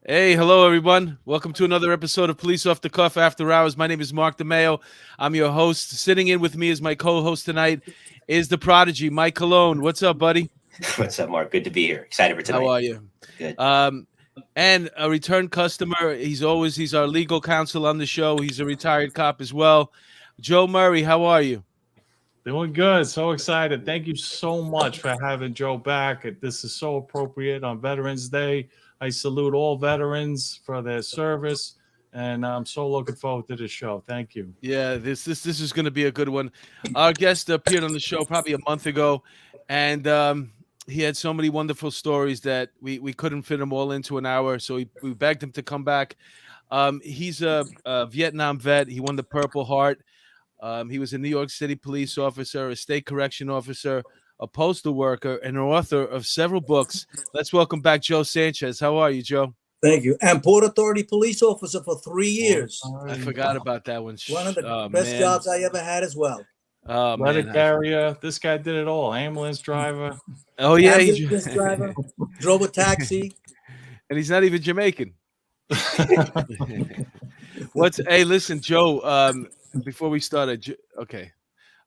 Hey, hello everyone. Welcome to another episode of Police Off the Cuff After Hours. My name is Mark DeMeo. I'm your host. Sitting in with me as my co-host tonight is the prodigy, Mike Cologne. What's up, buddy? What's up, Mark? Good to be here. Excited for How tonight. are you? Good. Um, and a return customer. He's our legal counsel on the show. He's a retired cop as well. Joe Murray, how are you? Doing good. So excited. Thank you so much for having Joe back. This is so appropriate on Veterans Day. I salute all veterans for their service, and I'm so looking forward to this show. Thank you. Yeah, this is going to be a good one. Our guest appeared on the show probably a month ago, and he had so many wonderful stories that we couldn't fit them all into an hour. So we begged him to come back. He's a Vietnam vet. He won the Purple Heart. He was a New York City police officer, a state correction officer, a postal worker, and an author of several books. Let's welcome back Joe Sanchez. How are you, Joe? Thank you. And Port Authority police officer for 3 years. I forgot about that one. One of the best jobs I ever had as well. Oh, Letter man. carrier. This guy did it all. Ambulance driver. Oh, yeah. Ambulance driver, drove a taxi. And he's not even Jamaican. Hey, listen, Joe, before we start, okay,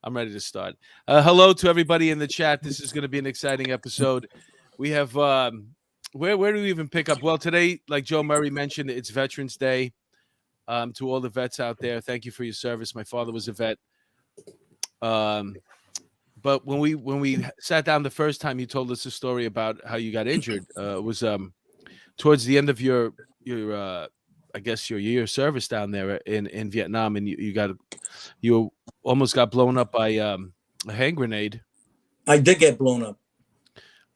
I'm ready to start. Hello to everybody in the chat. This is going to be an exciting episode. We have, where do we even pick up? Well, today, like Joe Murray mentioned, it's Veterans Day. To all the vets out there, thank you for your service. My father was a vet. But when we sat down the first time, you told us a story about how you got injured. It was towards the end of your I guess your year of service down there in Vietnam, and you almost got blown up by a hand grenade. I did get blown up.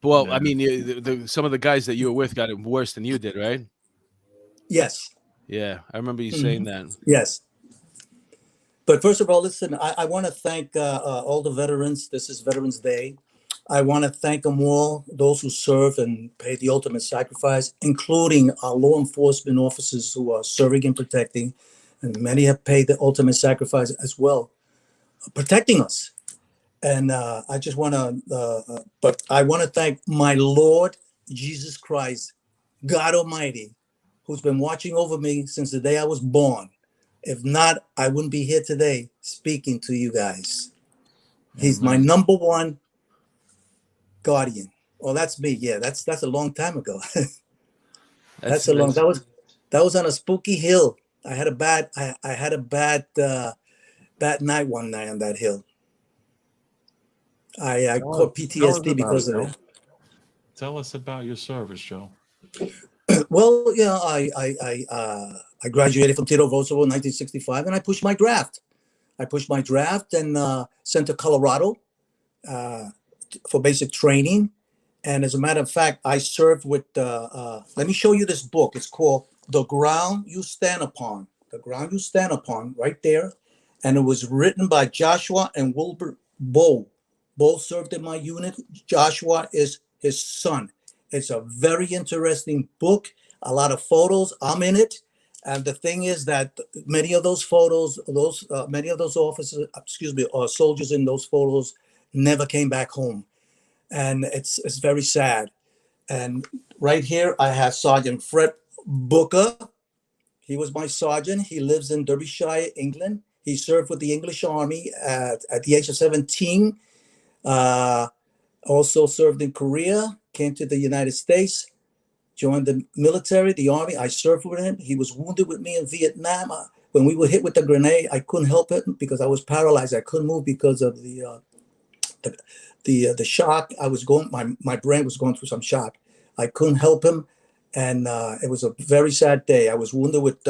Well, Yeah. I mean, some of the guys that you were with got it worse than you did, right? Yes. Yeah, I remember you saying that. Yes. But first of all, listen, I want to thank all the veterans. This is Veterans Day. I want to thank them all, those who serve and pay the ultimate sacrifice, including our law enforcement officers who are serving and protecting. And many have paid the ultimate sacrifice as well, protecting us. And I just want to, but I want to thank my Lord Jesus Christ, God Almighty, who's been watching over me since the day I was born. If not, I wouldn't be here today speaking to you guys. He's my number one guardian. Oh, that's me. Yeah, that's a long time ago. That was on a spooky hill. I had a bad night one night on that hill. I caught PTSD because of it. Tell us about your service, Joe. Well, you know, I graduated from Theodore Roosevelt in 1965, and I pushed my draft. And sent to Colorado for basic training. And as a matter of fact, I served with, let me show you this book. It's called The Ground You Stand Upon. The Ground You Stand Upon, right there. And it was written by Joshua and Wilbur Bowe. Both served in my unit. Joshua is his son. It's a very interesting book. A lot of photos. I'm in it. And the thing is that many of those photos, many of those officers, or soldiers in those photos never came back home. And it's very sad. And right here, I have Sergeant Fred Booker. He was my sergeant. He lives in Derbyshire, England. He served with the English Army at the age of 17. Also served in Korea, came to the United States, joined the military, the Army. I served with him. He was wounded with me in Vietnam. When we were hit with the grenade, I couldn't help it because I was paralyzed. I couldn't move because of the shock. My brain was going through some shock. I couldn't help him, and it was a very sad day. I was wounded with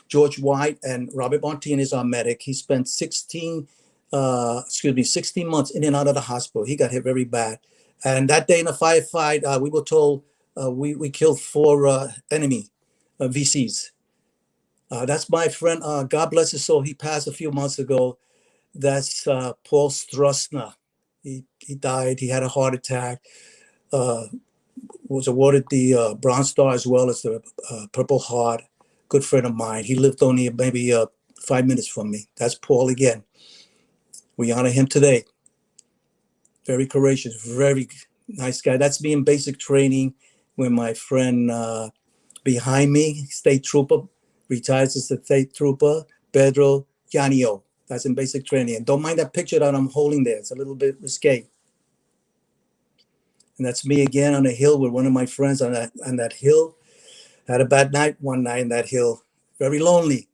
George White and Robert Martinez, our medic. He spent 16 months in and out of the hospital. He got hit very bad. And that day in a firefight, we were told we killed 4 enemy VCs. That's my friend. God bless his soul. He passed a few months ago. That's Paul Strusner. He died. He had a heart attack. Was awarded the Bronze Star as well as the Purple Heart. Good friend of mine. He lived only maybe 5 minutes from me. That's Paul again. We honor him today. Very courageous, very nice guy. That's me in basic training. when my friend behind me, state trooper, retires as a state trooper, Pedro Yanio. That's in basic training. And don't mind that picture that I'm holding there. It's a little bit risque. And that's me again on a hill with one of my friends on that hill. Had a bad night one night in that hill. Very lonely.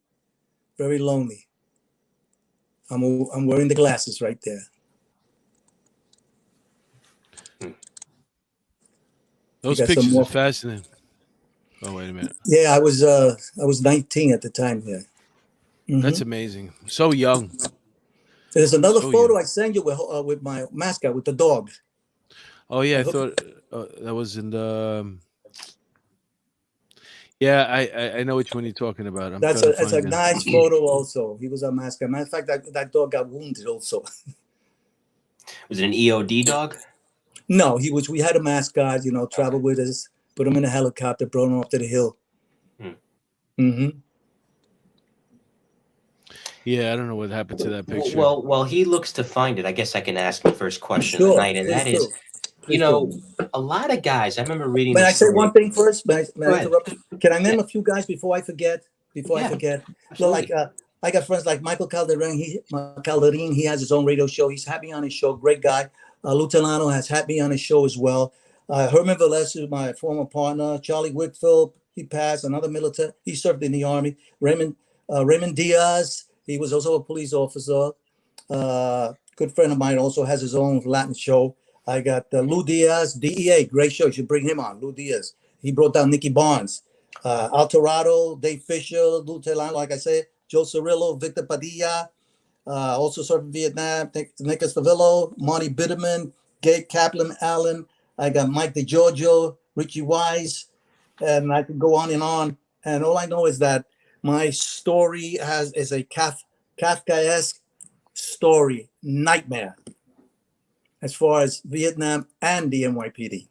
Very lonely. I'm wearing the glasses right there. Those got some pictures more- are fascinating. Oh, wait a minute. Yeah, I was 19 at the time. Yeah. Mhm. That's amazing. So young. There's another So photo young. I sent you with my mascot, with the dog. Oh, yeah. I I hope- thought that was in the. Yeah, I know which one you're talking about. I'm That's trying to a find it. nice photo also. He was a mascot. Matter of fact, that dog got wounded also. Was it an EOD dog? No, we had a mascot, travel with us, put him in a helicopter, brought him up to the hill. Mm-hmm. Yeah, I don't know what happened to that picture. Well, while he looks to find it, I guess I can ask the first question of Sure, the night, and that is, please do. a lot of guys. I remember reading. May this I say story. one thing first? May Go I ahead. interrupt you? Can I name a few guys before I forget? Yeah, So absolutely. I got friends like Michael Calderin. He has his own radio show. He's had me on his show. Great guy. Lutelano has had me on his show as well. Herman Velez is my former partner. Charlie Wickfield, he passed. Another military. He served in the army. Raymond Diaz. He was also a police officer. Good friend of mine also has his own Latin show. I got Lou Diaz, DEA, great show. You should bring him on. Lou Diaz. He brought down Nicky Barnes. Altorado, Dave Fisher, Lou Telano, like I said, Joe Cirillo, Victor Padilla, also served in Vietnam, Nick Estavillo, Monty Bitterman, Gabe Kaplan Allen. I got Mike DeGiorgio, Richie Wise, and I could go on and on. And all I know is that my story is a Kafkaesque story, nightmare, as far as Vietnam and the NYPD.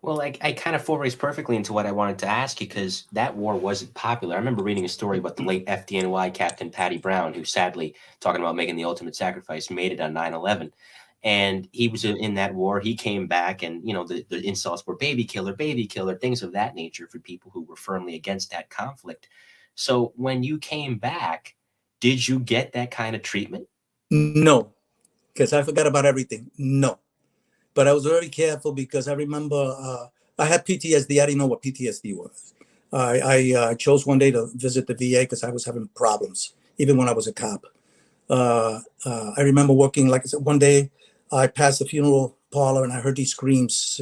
Well, I kind of forays perfectly into what I wanted to ask you, because that war wasn't popular. I remember reading a story about the late FDNY Captain Patty Brown, who sadly, talking about making the ultimate sacrifice, made it on 9/11. And he was in that war. He came back, and the insults were baby killer, things of that nature for people who were firmly against that conflict. So when you came back, did you get that kind of treatment? No, because I forgot about everything. No. But I was very careful because I remember I had PTSD. I didn't know what PTSD was. I chose one day to visit the VA because I was having problems, even when I was a cop. I remember working, like I said, one day I passed the funeral parlor and I heard these screams.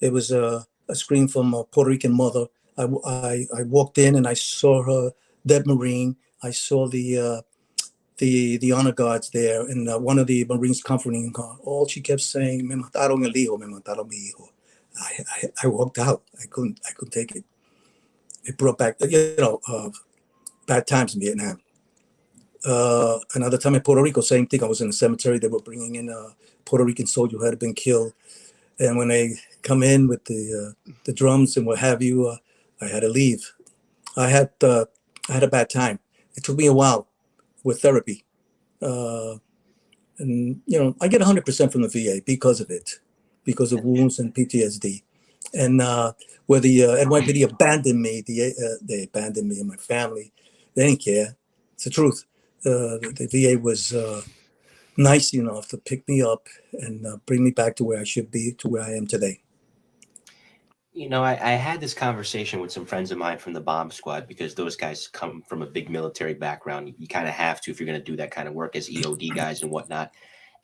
It was a scream from a Puerto Rican mother. I walked in and I saw her dead Marine. I saw the honor guards there, and one of the Marines comforting her. All she kept saying, "Me mataron el hijo, me mataron mi hijo." I walked out. I couldn't take it. It brought back, bad times in Vietnam. Another time in Puerto Rico, same thing. I was in the cemetery. They were bringing in a Puerto Rican soldier who had been killed, and when they come in with the drums and what have you, I had to leave. I had a bad time. It took me a while with therapy. And, I get 100% from the VA because of it, because of wounds and PTSD. And where the NYPD abandoned me, they abandoned me and my family. They didn't care. It's the truth. The VA was nice enough to pick me up and bring me back to where I should be, to where I am today. I had this conversation with some friends of mine from the bomb squad, because those guys come from a big military background. You kind of have to if you're going to do that kind of work as EOD guys and whatnot.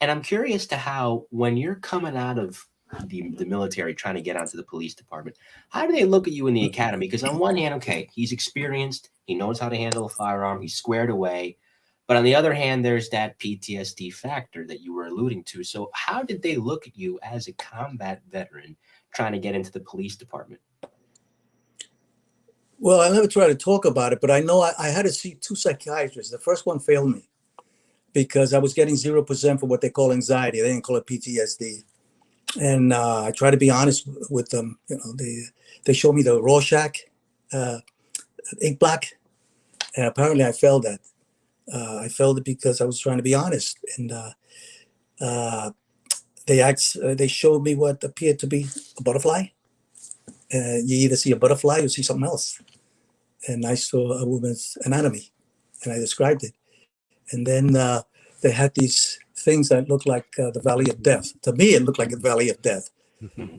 And I'm curious to how, when you're coming out of the military trying to get onto the police department, how do they look at you in the academy? Because on one hand, okay, he's experienced, he knows how to handle a firearm, he's squared away. But on the other hand, there's that PTSD factor that you were alluding to. So how did they look at you as a combat veteran trying to get into the police department? Well, I never tried to talk about it, but I know I had to see two psychiatrists. The first one failed me because I was getting 0% for what they call anxiety. They didn't call it PTSD. And I tried to be honest with them. They showed me the Rorschach ink black, and apparently I failed that. I failed it because I was trying to be honest. And they showed me what appeared to be a butterfly. you either see a butterfly or see something else. And I saw a woman's anatomy, and I described it. And then they had these things that looked like the Valley of Death. To me, it looked like the Valley of Death.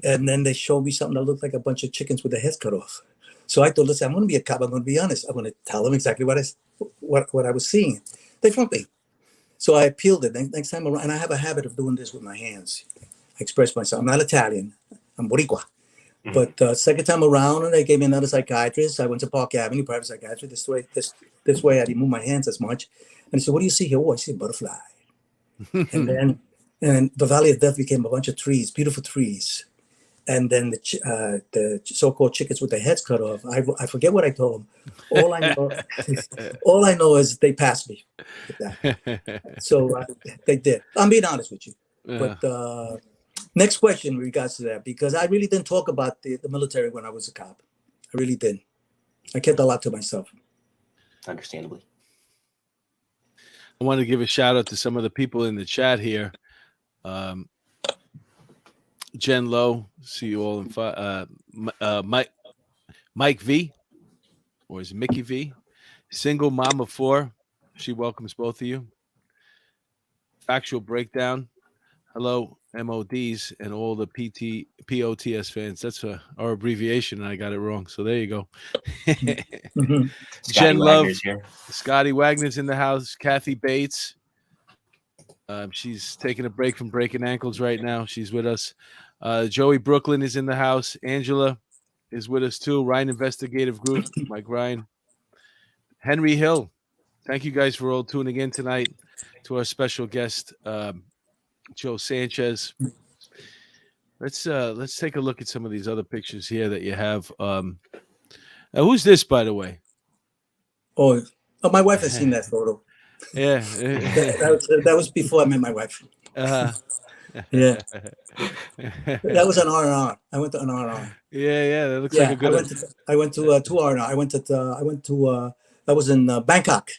And then they showed me something that looked like a bunch of chickens with their heads cut off. So I thought, listen, I'm going to be a cop. I'm going to be honest. I'm going to tell them exactly what I was seeing. They filmed me. So I appealed it. Next time around, and I have a habit of doing this with my hands. I express myself. I'm not Italian. I'm Boricua. But second time around, they gave me another psychiatrist. I went to Park Avenue, private psychiatrist. This way, I didn't move my hands as much. And he said, "What do you see here?" "Oh, I see a butterfly." And the Valley of Death became a bunch of trees, beautiful trees. And then the so-called chickens with their heads cut off. I forget what I told them. All I know is they passed me. So they did. I'm being honest with you. But next question in regards to that, because I really didn't talk about the military when I was a cop. I really didn't. I kept a lot to myself. Understandably. I want to give a shout out to some of the people in the chat here. Jen Lowe, see you all in Mike V, or is it Mickey V? Single mom of 4. She welcomes both of you. Factual breakdown. Hello, MODs and all the POTS fans. That's our abbreviation, and I got it wrong. So there you go. Jen Love, here. Scotty Wagner's in the house. Kathy Bates. She's taking a break from breaking ankles right now. She's with us. Joey Brooklyn is in the house. Angela is with us too. Ryan Investigative Group, Mike Ryan. Henry Hill. Thank you guys for all tuning in tonight to our special guest, Joe Sanchez. Let's take a look at some of these other pictures here that you have. Who's this, by the way? Oh, my wife has seen that photo. Yeah, that was before I met my wife. Yeah, that was an R&R. I went to an R&R. Yeah, that looks like a good. I went to two R&R. I was in Bangkok,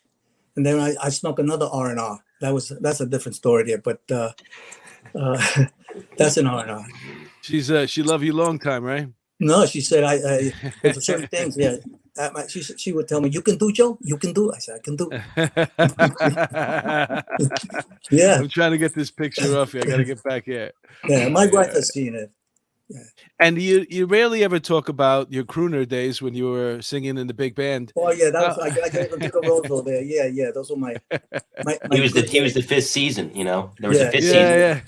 and then I snuck another R&R. That's a different story there, but that's an R&R. She loved you long time, right? No, she said I for certain things. Yeah, she would tell me, "You can do, Joe. You can do." I said, "I can do." Yeah, I'm trying to get this picture off here. I got to get back here. Yeah, my wife has seen it. Yeah. And you rarely ever talk about your crooner days when you were singing in the big band. Oh yeah, that was I gave them to the Roseville there. Yeah, those were my he was the fifth season. You know, there was a fifth season.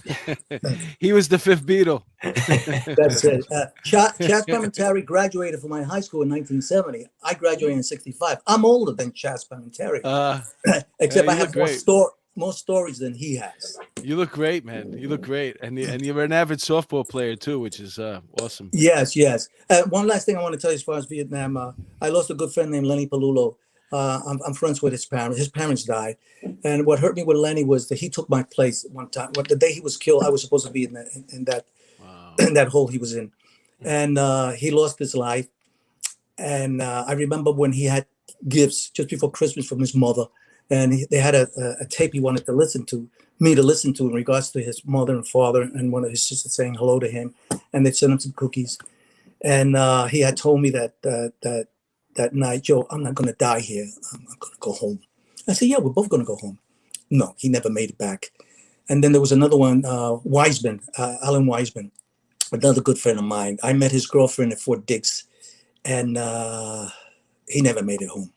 Yeah. He was the fifth Beatle. That's it. Chas Palminteri graduated from my high school in 1970. I graduated in 65. I'm older than Chas Palminteri, except I have more stories than he has. You look great, man. You look great, and you're an avid softball player too, which is awesome. Yes. One last thing I want to tell you as far as Vietnam, I lost a good friend named Lenny Palulo. I'm friends with his parents. His parents died, and what hurt me with Lenny was that he took my place one time. The day he was killed, I was supposed to be in that hole he was in, and he lost his life. And I remember when he had gifts just before Christmas from his mother. And they had a tape he wanted to listen to in regards to his mother and father, and one of his sisters saying hello to him, and they sent him some cookies. And he had told me that night, "Joe, I'm not going to die here. I'm going to go home." I said, "Yeah, we're both going to go home." No, he never made it back. And then there was another one, Wiseman, Alan Wiseman, another good friend of mine. I met his girlfriend at Fort Dix, and he never made it home.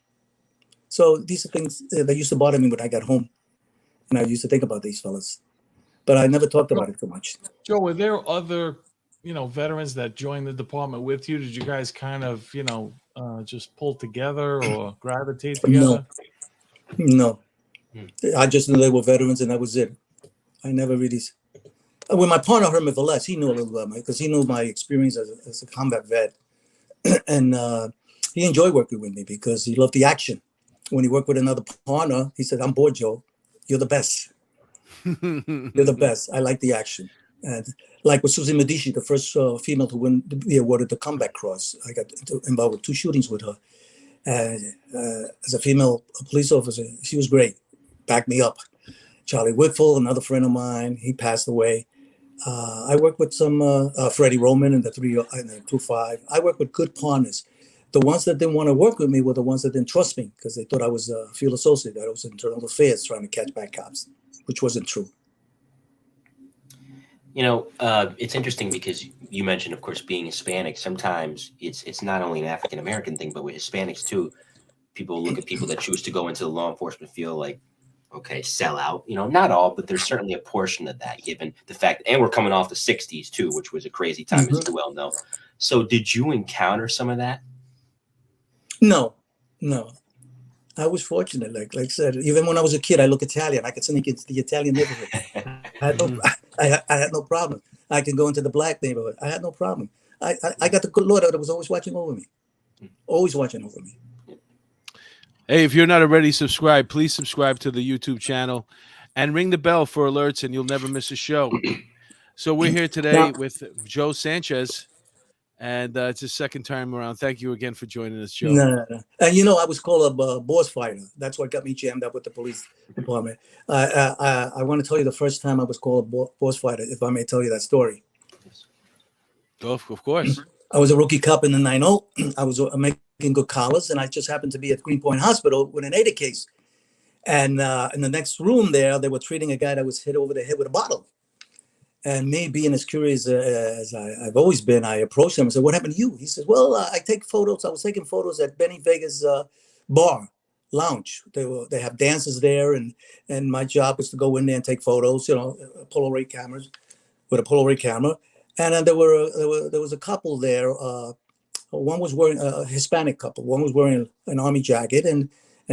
So these are things that used to bother me when I got home, and I used to think about these fellas, but I never talked about it too much. Joe, were there other, veterans that joined the department with you? Did you guys kind of, just pull together or gravitate together? No. I just knew they were veterans, and that was it. I never really. When my partner Herman Velez, he knew a little about me because he knew my experience as a combat vet, and he enjoyed working with me because he loved the action. When he worked with another partner, he said, "I'm bored, Joe. You're the best. You're the best. I like the action." And like with Susie Medici, the first female to be awarded the Combat Cross, I got involved with 2 shootings with her. As a female police officer, she was great. Backed me up. Charlie Whitfield, another friend of mine, he passed away. I work with some Freddie Roman and the 25. I work with good partners. The ones that didn't want to work with me were the ones that didn't trust me because they thought I was a field associate, that I was internal affairs trying to catch bad cops, which wasn't true. You know, it's interesting because you mentioned, of course, being Hispanic. Sometimes it's not only an African American thing, but with Hispanics too. People look at people that choose to go into the law enforcement field like, okay, sell out. You know, not all, but there's certainly a portion of that, given the fact, and we're coming off the '60s too, which was a crazy time, as you well know. So, did you encounter some of that? No. I was fortunate. Like I said, even when I was a kid, I look Italian. I could sneak into the Italian neighborhood. I had no problem. I can go into the black neighborhood. I had no problem. I got the good Lord that was always watching over me. Always watching over me. Hey, if you're not already subscribed, please subscribe to the YouTube channel and ring the bell for alerts, and you'll never miss a show. So we're here today with Joe Sanchez, and it's his second time around. Thank you again for joining us, Joe. No. And you know, I was called a boss fighter. That's what got me jammed up with the police department. I want to tell you the first time I was called a boss fighter, if I may tell you that story. Of course. I was a rookie cop in the 9-0. I was making good collars, and I just happened to be at Greenpoint Hospital with an ADA case. And in the next room there, they were treating a guy that was hit over the head with a bottle. And me being as curious as I've always been, I approached him and said, "What happened to you?" He says, "Well, I take photos. I was taking photos at Benny Vega's bar, lounge. They have dances there, and my job was to go in there and take photos, you know, Polaroid cameras with a Polaroid camera. And then there was a couple there. One was wearing a Hispanic couple. One was wearing an army jacket, and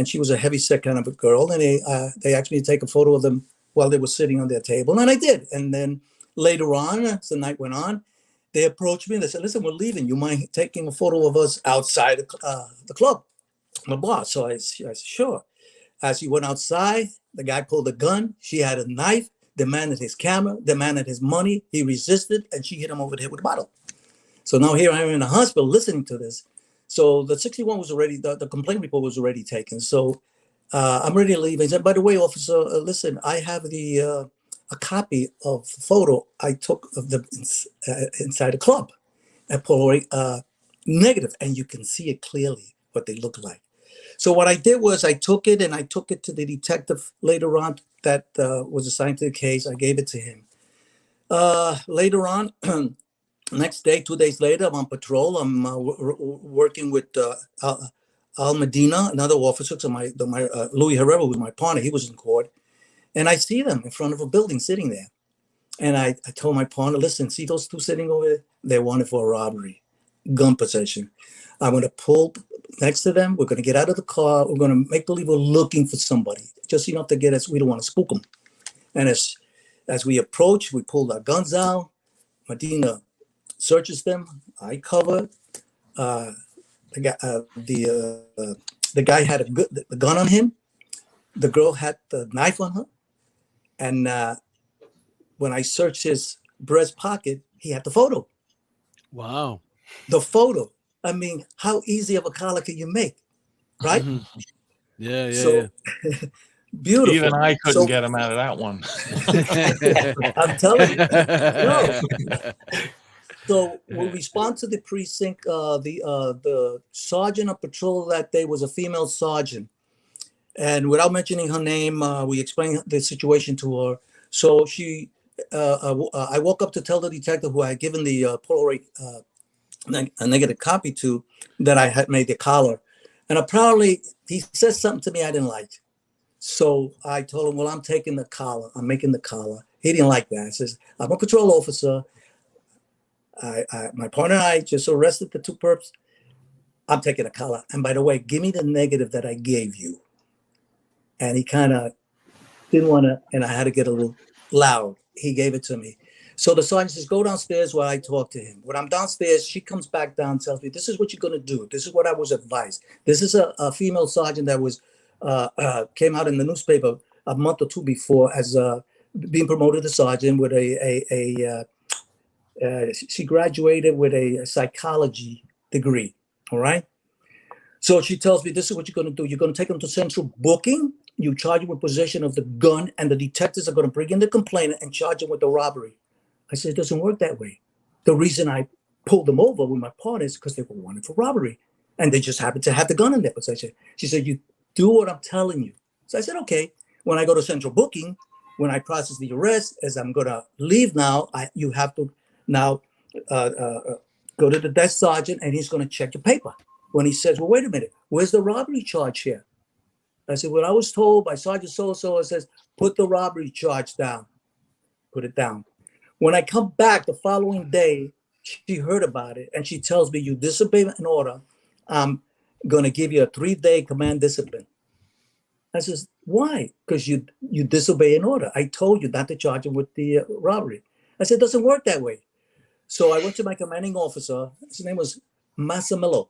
she was a heavy-set kind of a girl. And they asked me to take a photo of them while they were sitting on their table, and I did. And then later on, as the night went on, they approached me and they said, "Listen, we're leaving. You mind taking a photo of us outside the club, the bar?" So I said, "Sure." As he went outside, the guy pulled a gun. She had a knife, demanded his camera, demanded his money. He resisted, and she hit him over the head with a bottle. So now here I am in the hospital listening to this. So the 61 was already, the complaint report was already taken. So I'm ready to leave. He said, "By the way, officer, listen, I have a copy of the photo I took of them inside the club, a Polaroid negative, and you can see it clearly what they look like." So what I did was I took it to the detective later on that was assigned to the case. I gave it to him. Later on, next day, 2 days later, I'm on patrol. I'm working with Al Medina, another officer, so my Louis Herrera, who was my partner. He was in court. And I see them in front of a building sitting there. And I told my partner, "Listen, see those two sitting over there? They're wanted for a robbery, gun possession. I'm going to pull next to them. We're going to get out of the car. We're going to make believe we're looking for somebody, just enough to get us. We don't want to spook them." And as we approach, we pulled our guns out. Medina searches them. I cover. The guy had the gun on him. The girl had the knife on her. And when I searched his breast pocket, he had the photo. Wow. The photo. I mean, how easy of a collar can you make, right? Mm-hmm. Yeah. So, beautiful. Even I couldn't get him out of that one. I'm telling you. No. So we respond to the precinct. The sergeant of patrol that day was a female sergeant. And without mentioning her name, we explained the situation to her. So I woke up to tell the detective who I had given the Polaroid a negative copy to that I had made the collar. And apparently he said something to me I didn't like. So I told him, "Well, I'm taking the collar. I'm making the collar." He didn't like that. He says, "I'm a patrol officer. My partner and I just arrested the two perps. I'm taking a collar. And by the way, give me the negative that I gave you." And he kind of didn't want to, and I had to get a little loud. He gave it to me. So the sergeant says, "Go downstairs while I talk to him." When I'm downstairs, she comes back down and tells me, "This is what you're going to do. This is what I was advised." This is a female sergeant that was came out in the newspaper a month or two before as being promoted to sergeant with she graduated with a psychology degree. All right. So she tells me, "This is what you're going to do. You're going to take him to central booking. You charge him with possession of the gun, and the detectives are going to bring in the complainant and charge him with the robbery I said, it doesn't work that way. The reason I pulled them over with my partner is because they were wanted for robbery. And they just happened to have the gun in there. So she said, you do what I'm telling you. So I said, okay. When I go to central booking, when I process the arrest, as I'm going to leave now, you have to now go to the desk sergeant and he's going to check your paper. When he says, well, wait a minute, where's the robbery charge here? I said, well, I was told by Sergeant so-and-so, it says, put the robbery charge down. Put it down. When I come back the following day, she heard about it and she tells me, you disobey an order, I'm going to give you a 3-day command discipline. I says, why? Because you disobey an order. I told you not to charge him with the robbery. I said, it doesn't work that way. So I went to my commanding officer. His name was Massimillo.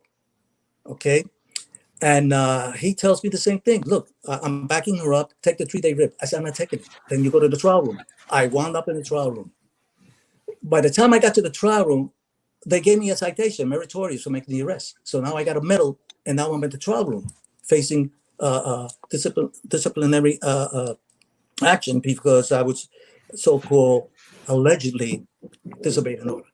Okay. And he tells me the same thing. Look, I'm backing her up. Take the 3-day rip. I said, I'm not taking it. Then you go to the trial room. I wound up in the trial room. By the time I got to the trial room, they gave me a citation, meritorious for making the arrest. So now I got a medal, and now I'm in the trial room facing disciplinary action because I was so-called allegedly disobeyed an order.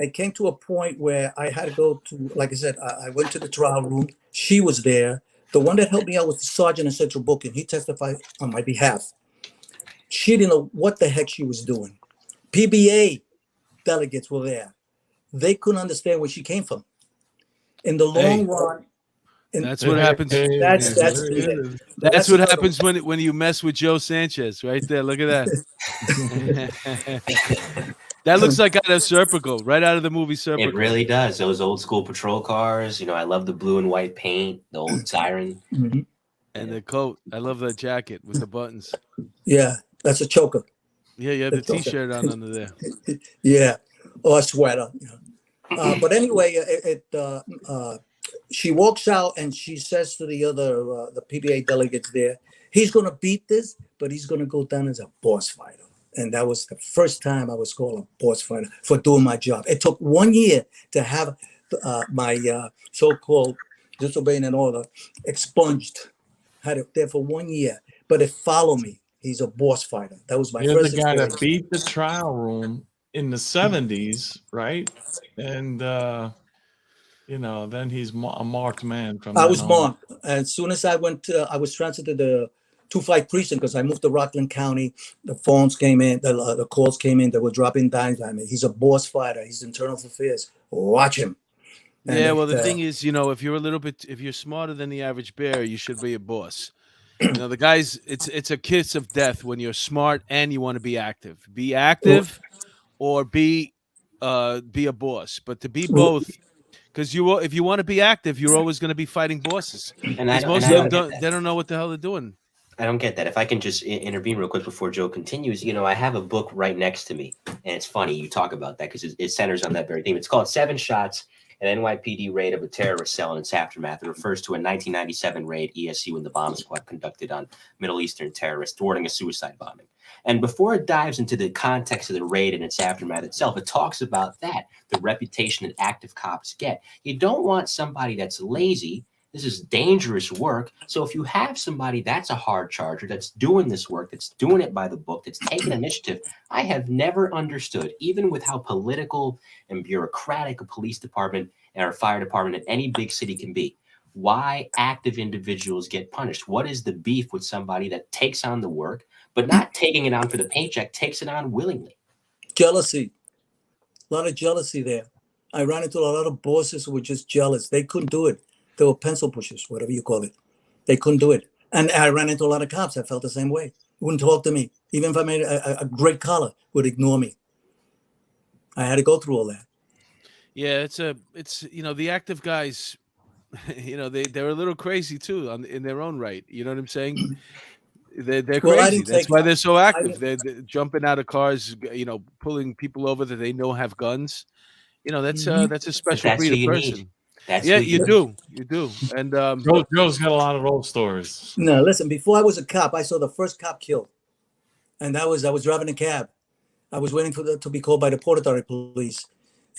It came to a point where I had to go to, like I said, I went to the trial room. She was there. The one that helped me out was the sergeant in central booking. He testified on my behalf. She didn't know what the heck she was doing. PBA delegates were there. They couldn't understand where she came from. In the long run, that's what happens. That's what happens when you mess with Joe Sanchez, right there. Look at that. That looks like out of Serpico, right out of the movie Serpico. It really does. Those old school patrol cars. You know, I love the blue and white paint, the old siren, and the coat. I love that jacket with the buttons. Yeah, that's a choker. Yeah, you have the T-shirt on under there. Yeah, or a sweater. But anyway, she walks out and she says to the other, the PBA delegates there, he's going to beat this, but he's going to go down as a boss fighter. And that was the first time I was called a boss fighter for doing my job. It took 1 year to have my so-called disobeying an order expunged. Had it there for 1 year, but it followed me. He's a boss fighter. That was my first the guy experience. that beat the trial room in the 70s, right? And then he's a marked man from. I was marked. As soon as I went, I was transferred to the 2-5 precinct because I moved to Rockland County. The phones came in, the calls came in. They were dropping dimes. I mean, he's a boss fighter. He's internal affairs. Watch him. And well, the thing is, if you're smarter than the average bear, you should be a boss. The guys, it's a kiss of death when you're smart and you want to be active. Be active, or be a boss. But to be both, because if you want to be active, you're always going to be fighting bosses. And most of them they don't know what the hell they're doing. I don't get that. If I can just intervene real quick before Joe continues, I have a book right next to me, and it's funny you talk about that because it centers on that very theme. It's called 7 Shots, an NYPD raid of a terrorist cell and its aftermath. It refers to a 1997 raid ESC when the bomb squad conducted on Middle Eastern terrorists thwarting a suicide bombing. And before it dives into the context of the raid and its aftermath itself, it talks about that, the reputation that active cops get. You don't want somebody that's lazy. This is dangerous work. So if you have somebody that's a hard charger, that's doing this work, that's doing it by the book, that's taking initiative, I have never understood, even with how political and bureaucratic a police department or a fire department in any big city can be, why active individuals get punished. What is the beef with somebody that takes on the work, but not taking it on for the paycheck, takes it on willingly? Jealousy. A lot of jealousy there. I ran into a lot of bosses who were just jealous. They couldn't do it. They were pencil pushers, whatever you call it. They couldn't do it. And I ran into a lot of cops. I felt the same way. Wouldn't talk to me. Even if I made a great collar, would ignore me. I had to go through all that. Yeah, it's the active guys, they're a little crazy too in their own right. You know what I'm saying? They're crazy. That's why they're so active. They're jumping out of cars, pulling people over that they know have guns. That's a special breed of person. You do. And Joe's got a lot of those stories. No, listen, before I was a cop, I saw the first cop killed. And I was driving a cab. I was waiting to be called by the Port Authority police.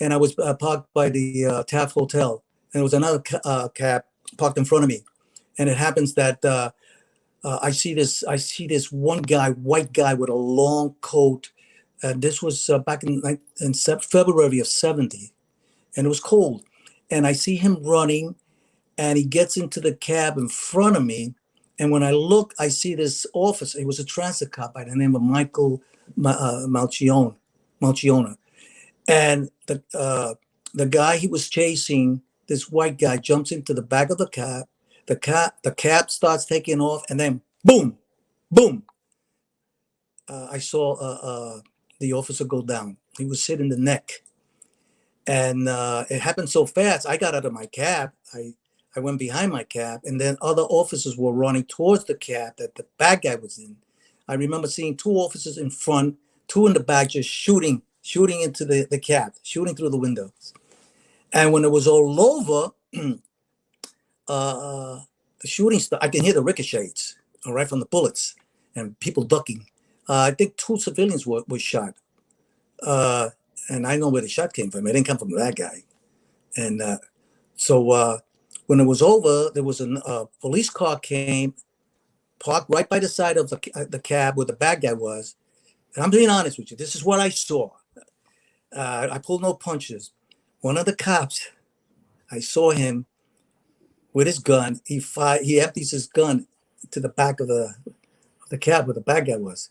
And I was parked by the Taft Hotel. And there was another cab parked in front of me. And it happens that I see this one guy, white guy with a long coat, and this was back in February of '70, and it was cold. And I see him running, and he gets into the cab in front of me. And when I look, I see this officer. He was a transit cop by the name of Michael Malciona. And the guy he was chasing, this white guy, jumps into the back of the cab. The cab starts taking off, and then boom, boom. I saw the officer go down. He was hit in the neck. And it happened so fast. I got out of my cab. I went behind my cab, and then other officers were running towards the cab that the bad guy was in. I remember seeing 2 officers in front, 2 in the back, just shooting into the cab, shooting through the windows. And when it was all over, the shooting started. I can hear the ricochets, all right, from the bullets and people ducking. I think 2 civilians were shot. And I know where the shot came from. It didn't come from that guy. And so when it was over, there was a police car came, parked right by the side of the cab where the bad guy was. And I'm being honest with you. This is what I saw. I pulled no punches. One of the cops, I saw him with his gun. He empties his gun to the back of the cab where the bad guy was.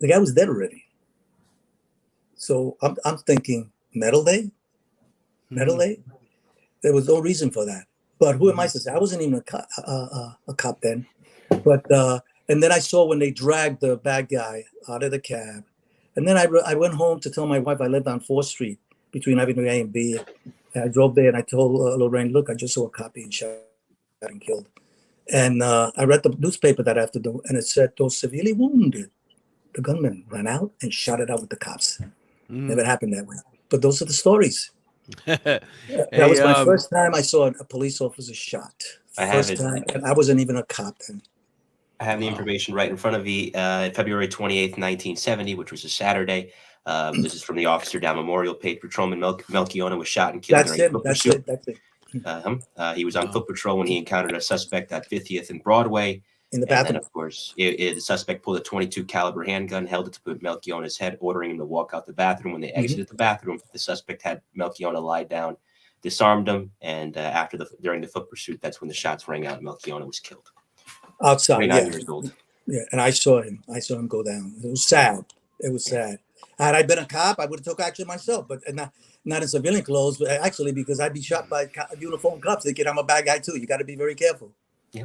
The guy was dead already. So I'm thinking, medal day? Medal day? There was no reason for that. But who am I to say? I wasn't even a cop then. But and then I saw when they dragged the bad guy out of the cab. And then I went home to tell my wife I lived on 4th Street between Avenue A and B. And I drove there and I told Lorraine, look, I just saw a cop being shot and killed. And I read the newspaper that afternoon, and it said those severely wounded. The gunman ran out and shot it out with the cops. Never happened that way. But those are the stories. That was my first time I saw a police officer shot. First time, and I wasn't even a cop then. I have the information right in front of me. February 28th, 1970, which was a Saturday. This is from the officer down Memorial Page. Patrolman Melchiona was shot and killed during foot pursuit. That's it. He was on foot patrol when he encountered a suspect at 50th and Broadway. In the bathroom. And then, of course, the suspect pulled a .22 caliber handgun, held it to Melchiona's head, ordering him to walk out the bathroom. When they exited the bathroom, the suspect had Melchiona lie down, disarmed him, and during the foot pursuit, that's when the shots rang out and Melchiona was killed. Outside, 29 years old. Yeah, and I saw him. I saw him go down. It was sad. It was sad. Had I been a cop, I would have took action myself, but not in civilian clothes, but actually because I'd be shot by uniformed cops thinking I'm a bad guy too. You got to be very careful. Yeah.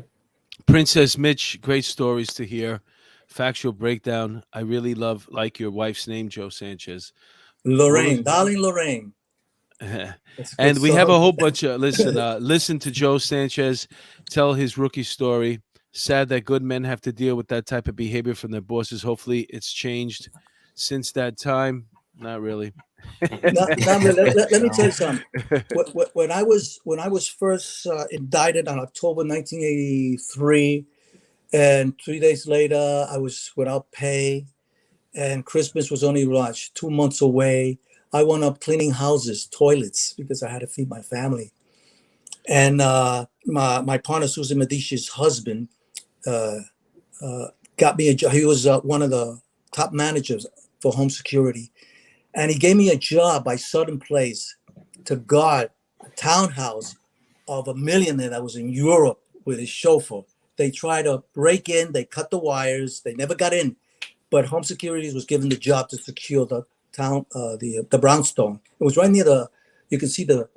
Princess Mitch, great stories to hear. Factual breakdown. I really like your wife's name, Joe Sanchez. Lorraine, darling Lorraine. And we have a whole bunch of listen to Joe Sanchez tell his rookie story. Sad that good men have to deal with that type of behavior from their bosses. Hopefully it's changed since that time. Not really. Let me tell you something. When I was first indicted on October 1983, and 3 days later I was without pay, and Christmas was only 2 months away. I wound up cleaning houses, toilets, because I had to feed my family. And my partner Susan Medici's husband got me a job. He was one of the top managers for home security. And he gave me a job by Southern Place to guard a townhouse of a millionaire that was in Europe with his chauffeur. They tried to break in, they cut the wires, they never got in. But home security was given the job to secure the town, the brownstone. It was right near you can see the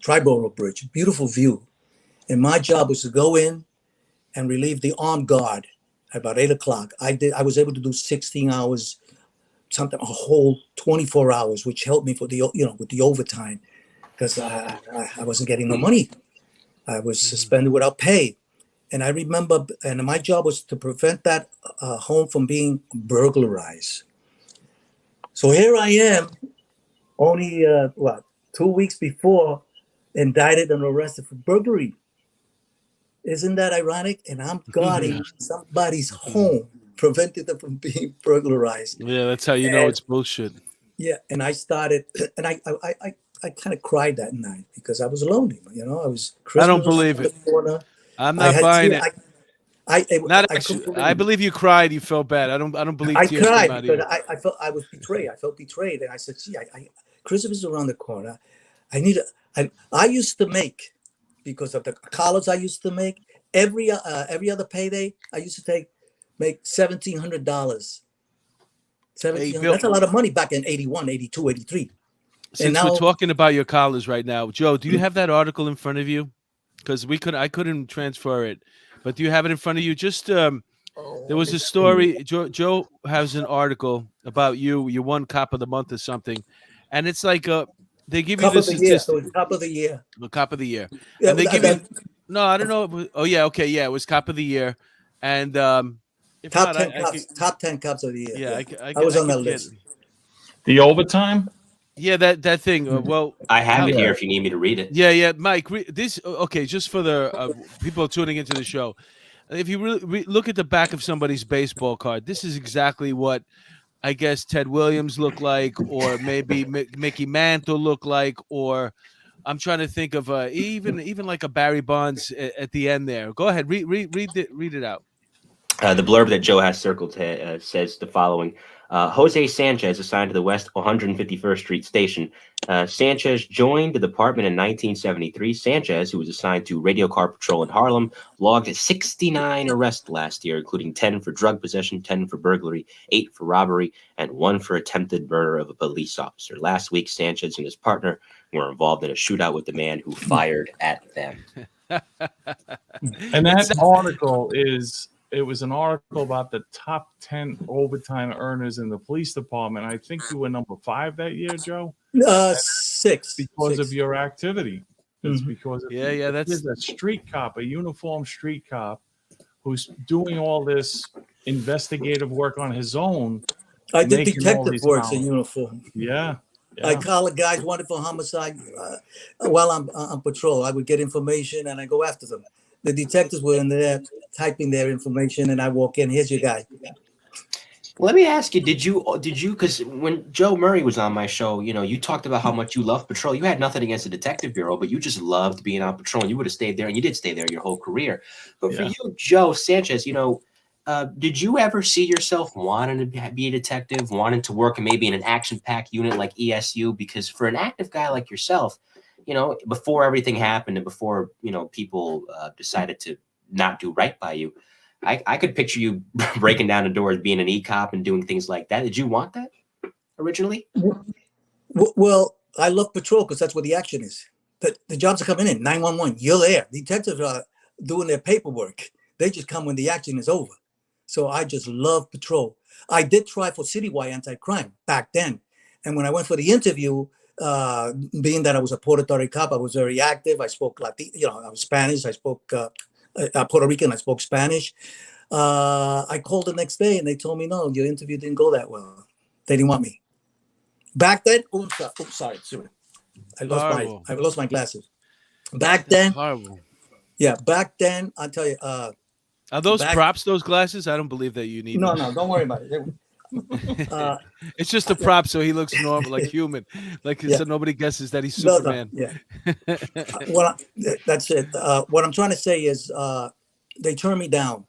Triborough Bridge, beautiful view. And my job was to go in and relieve the armed guard at about 8 o'clock. I was able to do 16 hours, something, a whole 24 hours, which helped me for with the overtime, because I wasn't getting no money. I was suspended without pay. And I remember, and my job was to prevent that home from being burglarized. So here I am, only 2 weeks before, indicted and arrested for burglary. Isn't that ironic? And I'm guarding somebody's home, prevented them from being burglarized. Yeah, that's how you know it's bullshit. Yeah, and I started, and I kind of cried that night because I was lonely. I was. Christmas I don't believe it. I'm not buying it. Not I actually. couldn't I believe it. believe you cried. You felt bad. I don't believe I tears came cried out of because you. I felt I was betrayed. I felt betrayed, and I said, "Gee, Christopher's around the corner. I need a." I used to make, because of the college I used to make, every other payday I used to make $1,700. Hey, 1,700. Bill. That's a lot of money back in 81, 82, 83. And Since we're now, talking about your college right now, Joe, do you have that article in front of you? Because I couldn't transfer it, but do you have it in front of you? Just there was a story. Joe has an article about you. You won Cop of the Month or something, and it's like they give you top the of the year. It statistic, was top of the year. the Cop of the Year, Yeah, and they give you. No, I don't know. Oh yeah, okay, yeah, it was Cop of the Year, and if top not, 10 I could, cops, top 10 cops of the year. yeah, Yeah, I was I on that could get. list. The overtime? Yeah, that thing. Well, I have it Yeah. here if you need me to read it. yeah, Mike. This okay? Just for the people tuning into the show, if you really look at the back of somebody's baseball card, this is exactly what I guess Ted Williams looked like, or maybe Mickey Mantle looked like, or I'm trying to think of even like a Barry Bonds at the end there. Go ahead, read it out. The blurb that Joe has circled says the following. Jose Sanchez, assigned to the West 151st Street Station. Sanchez joined the department in 1973. Sanchez, who was assigned to radio car patrol in Harlem, logged 69 arrests last year, including 10 for drug possession, 10 for burglary, 8 for robbery, and 1 for attempted murder of a police officer. Last week, Sanchez and his partner were involved in a shootout with the man who fired at them. And that article it was an article about the top 10 overtime earners in the police department. I think you were number 5 that year, Joe. 6 Because six. of your activity. It's Mhm. because of Yeah, there's a street cop, a uniformed street cop, who's doing all this investigative work on his own. I did making all detective these works in hours. uniform. Yeah. I call it guys wanted for homicide while I'm on patrol. I would get information and I go after them. The detectives were in there typing their information, and I walk in. Here's your guy. Let me ask you, did you, because when Joe Murray was on my show, you talked about how much you love patrol. You had nothing against the detective bureau, but you just loved being on patrol, and you would have stayed there, and you did stay there your whole career. But for you, Joe Sanchez, did you ever see yourself wanting to be a detective, wanting to work maybe in an action-packed unit like ESU? Because for an active guy like yourself, before everything happened and before, people decided to not do right by you, I could picture you breaking down the doors, being an e-cop and doing things like that. Did you want that originally? Well, I love patrol because that's where the action is. The jobs are coming in. 911, you're there. Detectives are doing their paperwork. They just come when the action is over. So I just love patrol. I did try for citywide anti-crime back then. And when I went for the interview, being that I was a Port Authority cop, I was very active. I spoke Latino, I was Spanish. I spoke Puerto Rican. I spoke Spanish. I called the next day and they told me, no, your interview didn't go that well. They didn't want me. Back then, sorry. I lost my glasses. Back then, Horrible. yeah, back then, I'll tell you. Are those props? Those glasses? I don't believe that you need. No, them. don't worry about it. It's just a prop, so he looks normal, like human, so nobody guesses that he's Superman. That's it. What I'm trying to say is, they turned me down,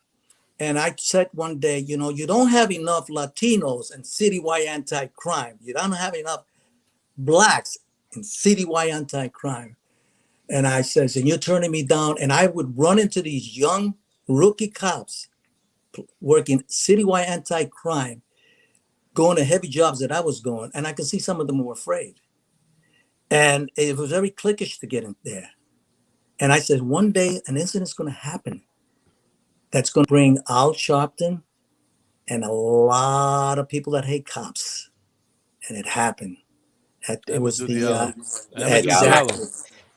and I said one day, you don't have enough Latinos in citywide anti-crime. You don't have enough blacks in citywide anti-crime. And I says, and you're turning me down. And I would run into these young rookie cops working citywide anti-crime, going to heavy jobs that I was going, and I could see some of them were afraid. And it was very cliquish to get in there. And I said, one day an incident's going to happen that's going to bring Al Sharpton and a lot of people that hate cops. And it happened. It was exactly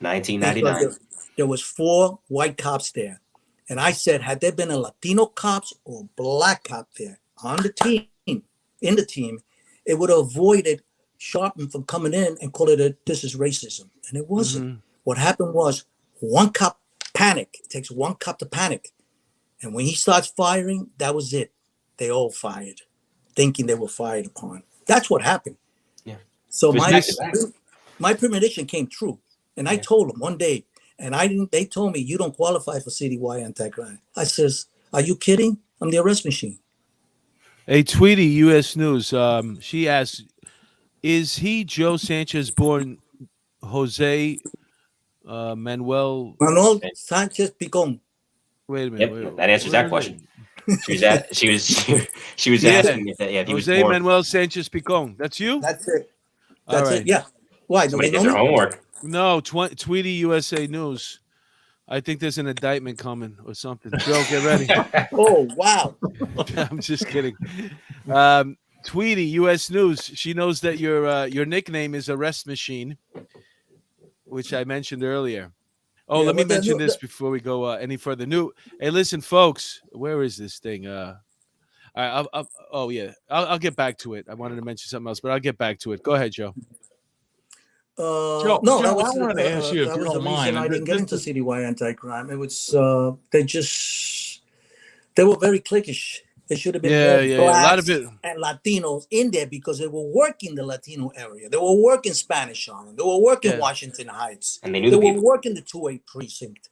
1999. There was 4 white cops there. And I said, had there been a Latino cops or black cop there on the team, in the team, it would have avoided Sharpton from coming in and calling it this is racism. And it wasn't. Mm-hmm. What happened was one cop panicked. It takes one cop to panic. And when he starts firing, that was it. They all fired, thinking they were fired upon. That's what happened. Yeah. So my premonition came true. And I told them one day, and they told me, you don't qualify for citywide anti-crime. I says, Are you kidding? I'm the arrest machine. Hey, Tweety, U.S. News. She asks, is he Joe Sanchez born Jose Manuel? Manuel Sanchez Picon. Wait a minute. Yep, that answers where that is question. it? She was Yeah. asking if he was Jose born. Manuel Sanchez Picon. That's you? That's it. All That's right. it. Yeah. Why? Don't Somebody you did know their me? homework. No, Tweety USA News. I think there's an indictment coming or something. Joe, get ready. Oh, wow. I'm just kidding. Tweety U.S. News. She knows that your nickname is Arrest Machine, which I mentioned earlier. Oh, Yeah, let me but the mention new- this before we go any further. Hey, listen, folks. Where is this thing? I'll get back to it. I wanted to mention something else, but I'll get back to it. Go ahead, Joe. Joe, No, I that was wanted to ask you if that you was the don't reason mind. I didn't get This into is- citywide anti-crime. It was they were very cliquish. There should have been more Yeah. blacks A lot of it. and Latinos in there because they were working the Latino area. They were working Spanish Harlem. They were working Yeah. Washington Heights. And they knew They the were people. working the 2A precinct.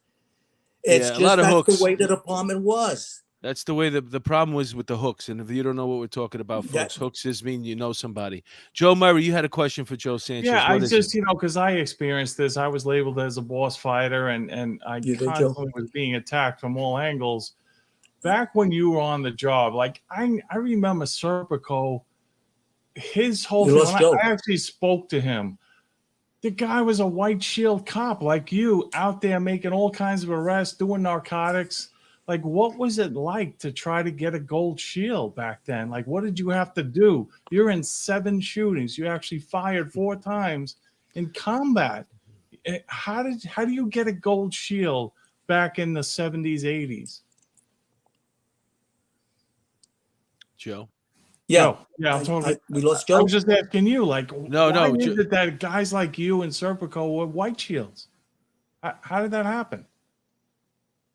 It's Yeah, a just lot of that's hooks. the way the department was. That's the way the problem was with the hooks. And if you don't know what we're talking about, That- folks, hooks just mean you know somebody. Joe Murray, you had a question for Joe Sanchez. Yeah, What I is just, it? because I experienced this. I was labeled as a boss fighter, and I You did, Joe? constantly was being attacked from all angles. Back when you were on the job, like I remember Serpico, his whole You thing, lost when Joe. I actually spoke to him, the guy was a white shield cop like you, out there making all kinds of arrests, doing narcotics. Like, what was it like to try to get a gold shield back then? Like, what did you have to do? You're in 7 shootings. You actually fired 4 times in combat. How do you get a gold shield back in the 70s, 80s? Joe. Yeah. Yeah, I'm talking. We lost I Joe. was just asking you, like, No, why no, is it that guys like you and Serpico were white shields? How did that happen?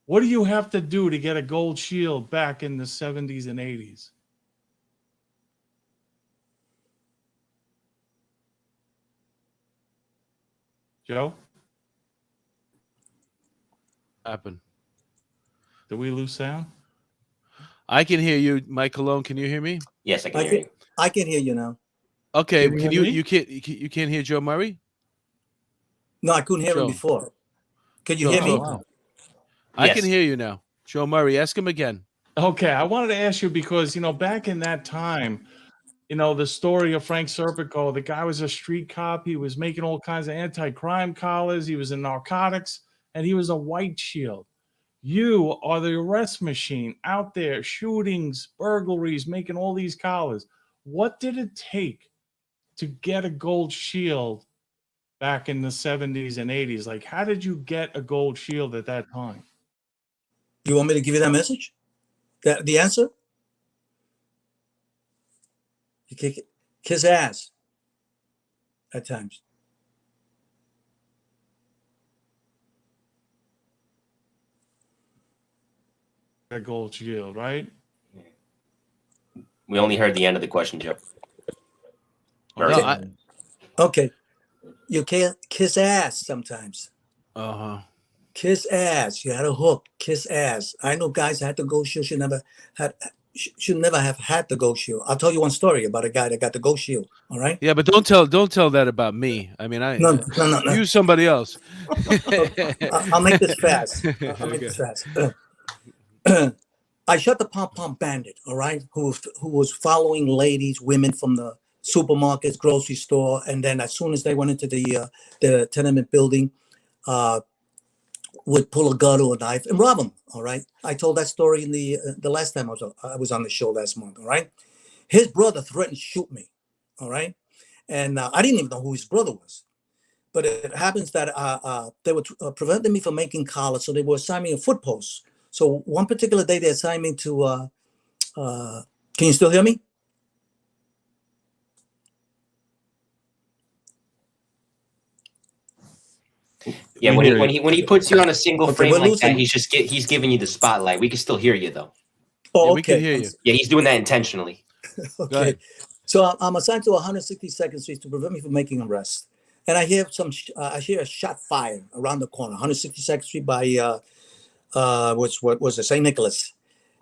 What do you have to do to get a gold shield back in the 70s and 80s? Joe, Happen. did we lose sound? I can hear you, Mike Cologne. Can you hear me? Yes, I can I hear can, you. I can hear you now. Okay. Can you Can hear you me? you can't hear Joe Murray? No, I couldn't hear Joe. him before. Can you Joe, hear me? wow. I Yes. can hear you now. Joe Murray, ask him again. Okay, I wanted to ask you because, back in that time, the story of Frank Serpico, the guy was a street cop. He was making all kinds of anti-crime collars. He was in narcotics, and he was a white shield. You are the arrest machine out there, shootings, burglaries, making all these collars. What did it take to get a gold shield back in the 70s and 80s? Like, how did you get a gold shield at that time? You want me to give you that message? The answer? You kiss ass at times. A gold shield, right? We only heard the end of the question, Joe. Very No, good. Okay. You can't kiss ass sometimes. Uh-huh. Kiss ass. You had a hook. Kiss ass. I know guys that had the gold shield should never have had the gold shield. I'll tell you one story about a guy that got the gold shield. All right. Yeah, but don't tell that about me. I mean, No. use somebody else. I'll make this fast. I'll make Okay. this fast. I shot the pom-pom bandit, all right, who was following ladies, women from the supermarkets, grocery store, and then as soon as they went into the tenement building, would pull a gun or a knife and rob them. All right, I told that story in the last time I was on the show last month. All right, his brother threatened to shoot me. All right, and I didn't even know who his brother was. But it happens that they were preventing me from making collars, so they were assigning me a foot post. So one particular day, they assigned me to. Can you still hear me? Yeah, We hear when he puts you on a single Okay, frame we're like that, losing. he's giving you the spotlight. We can still hear you though. Oh, Yeah, we can okay. hear you. Yeah, he's doing that intentionally. Go Okay. ahead. So I'm assigned to 162nd Street to prevent me from making arrests. And I hear I hear a shot fired around the corner, 162nd Street by what was it, St. Nicholas.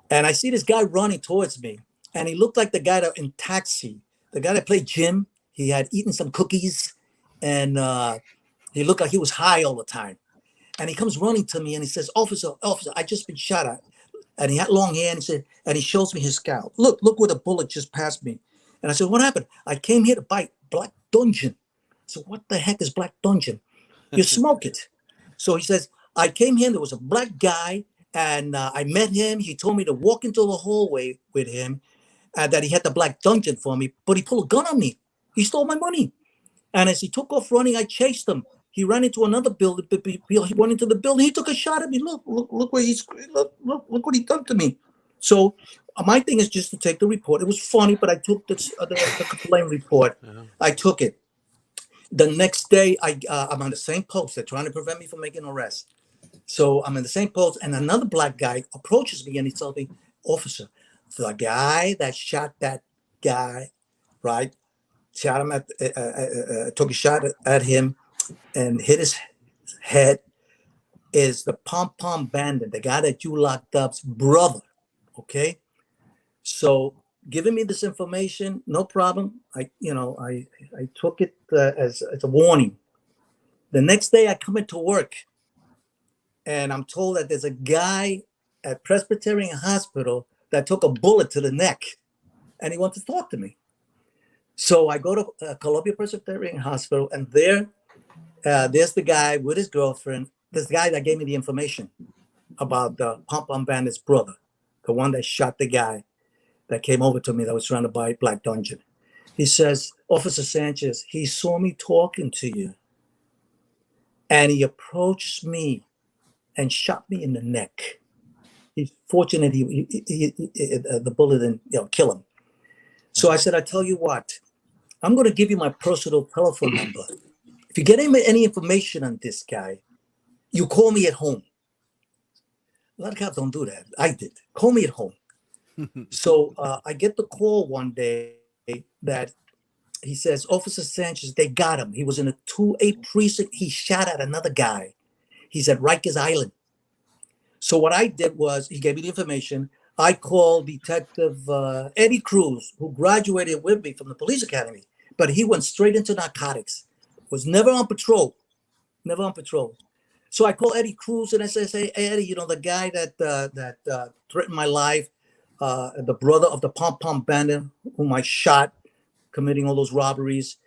And I see this guy running towards me, and he looked like the guy that in Taxi, the guy that played Jim. He had eaten some cookies, and he looked like he was high all the time. And he comes running to me, and he says, "Officer, officer, I just been shot at." And he had long hair, and he said, and he shows me his scalp. Look where the bullet just passed me. And I said, "What happened?" "I came here to buy Black Dungeon." So what the heck is Black Dungeon? "You smoke it." So he says, "I came here, there was a black guy, and I met him. He told me to walk into the hallway with him, and that he had the Black Dungeon for me, but he pulled a gun on me. He stole my money. And as he took off running, I chased him. He ran into another building. He went into the building. He took a shot at me. Look where look what he done to me." So my thing is just to take the report. It was funny, but I took the complaint report. I took it. The next day, I'm on the same post. They're trying to prevent me from making an arrest. So I'm in the same post, and another black guy approaches me, and he tells me, "Officer, the guy that shot that guy, right? Shot him took a shot at him and hit his head, is the Pom Pom Bandit, the guy that you locked up's brother." Okay, so giving me this information, no problem. I took it as a warning. The next day, I come into work, and I'm told that there's a guy at Presbyterian Hospital that took a bullet to the neck, and he wants to talk to me. So I go to Columbia Presbyterian Hospital, and there's the guy with his girlfriend. This guy that gave me the information about the Pom Pom Bandit's brother, the one that shot the guy that came over to me that was trying to buy Black Dungeon. He says, "Officer Sanchez, he saw me talking to you, and he approached me and shot me in the neck. He's fortunate the bullet didn't kill him." So I said, "I tell you what, I'm going to give you my personal telephone number. If you get any information on this guy, you call me at home." A lot of cops don't do that. I did. Call me at home. So I get the call one day that he says, "Officer Sanchez, they got him. He was in a 2A precinct. He shot at another guy. He's at Rikers Island." So what I did was, he gave me the information. I called Detective Eddie Cruz, who graduated with me from the police academy, but he went straight into narcotics, was never on patrol. So I call Eddie Cruz, and I say, "Hey, Eddie, the guy that threatened my life, the brother of the Pom Pom Bandit whom I shot, committing all those robberies,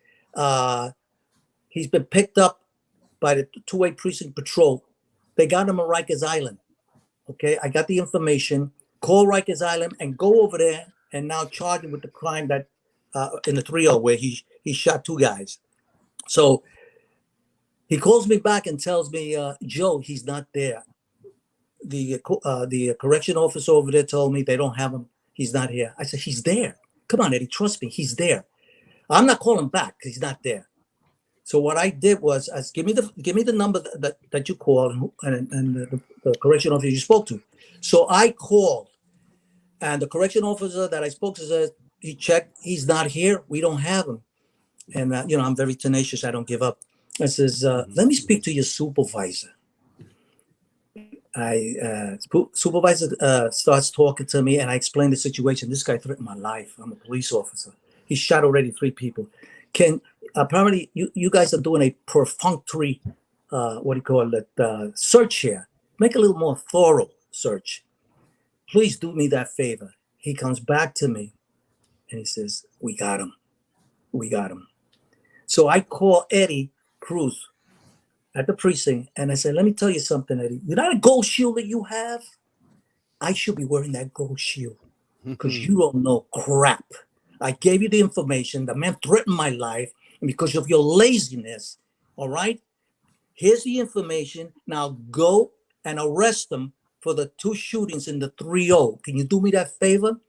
he's been picked up by the 2A precinct patrol. They got him at Rikers Island." Okay, I got the information. Call Rikers Island and go over there and now charge him with the crime that in the 3-0 where he shot 2 guys. So he calls me back and tells me, "Joe, he's not there. The correction officer over there told me they don't have him. He's not here." I said, "He's there. Come on, Eddie, trust me. He's there." I'm not calling back because he's not there. So what I did was, give me the number that you called and the correction officer you spoke to. So I called, and the correction officer that I spoke to said, he checked, he's not here. We don't have him. And I'm very tenacious. I don't give up. I says, "Let me speak to your supervisor." Supervisor starts talking to me, and I explain the situation. "This guy threatened my life. I'm a police officer. He shot already 3 people. Apparently you guys are doing a perfunctory, search here. Make a little more thorough search. Please do me that favor." He comes back to me, and he says, "We got him. So I call Eddie Cruz at the precinct, and I said, "Let me tell you something, Eddie. You know that gold shield that you have? I should be wearing that gold shield because you don't know crap. I gave you the information. The man threatened my life, and because of your laziness, all right? Here's the information. Now go and arrest them for the 2 shootings in the 3-0. Can you do me that favor?"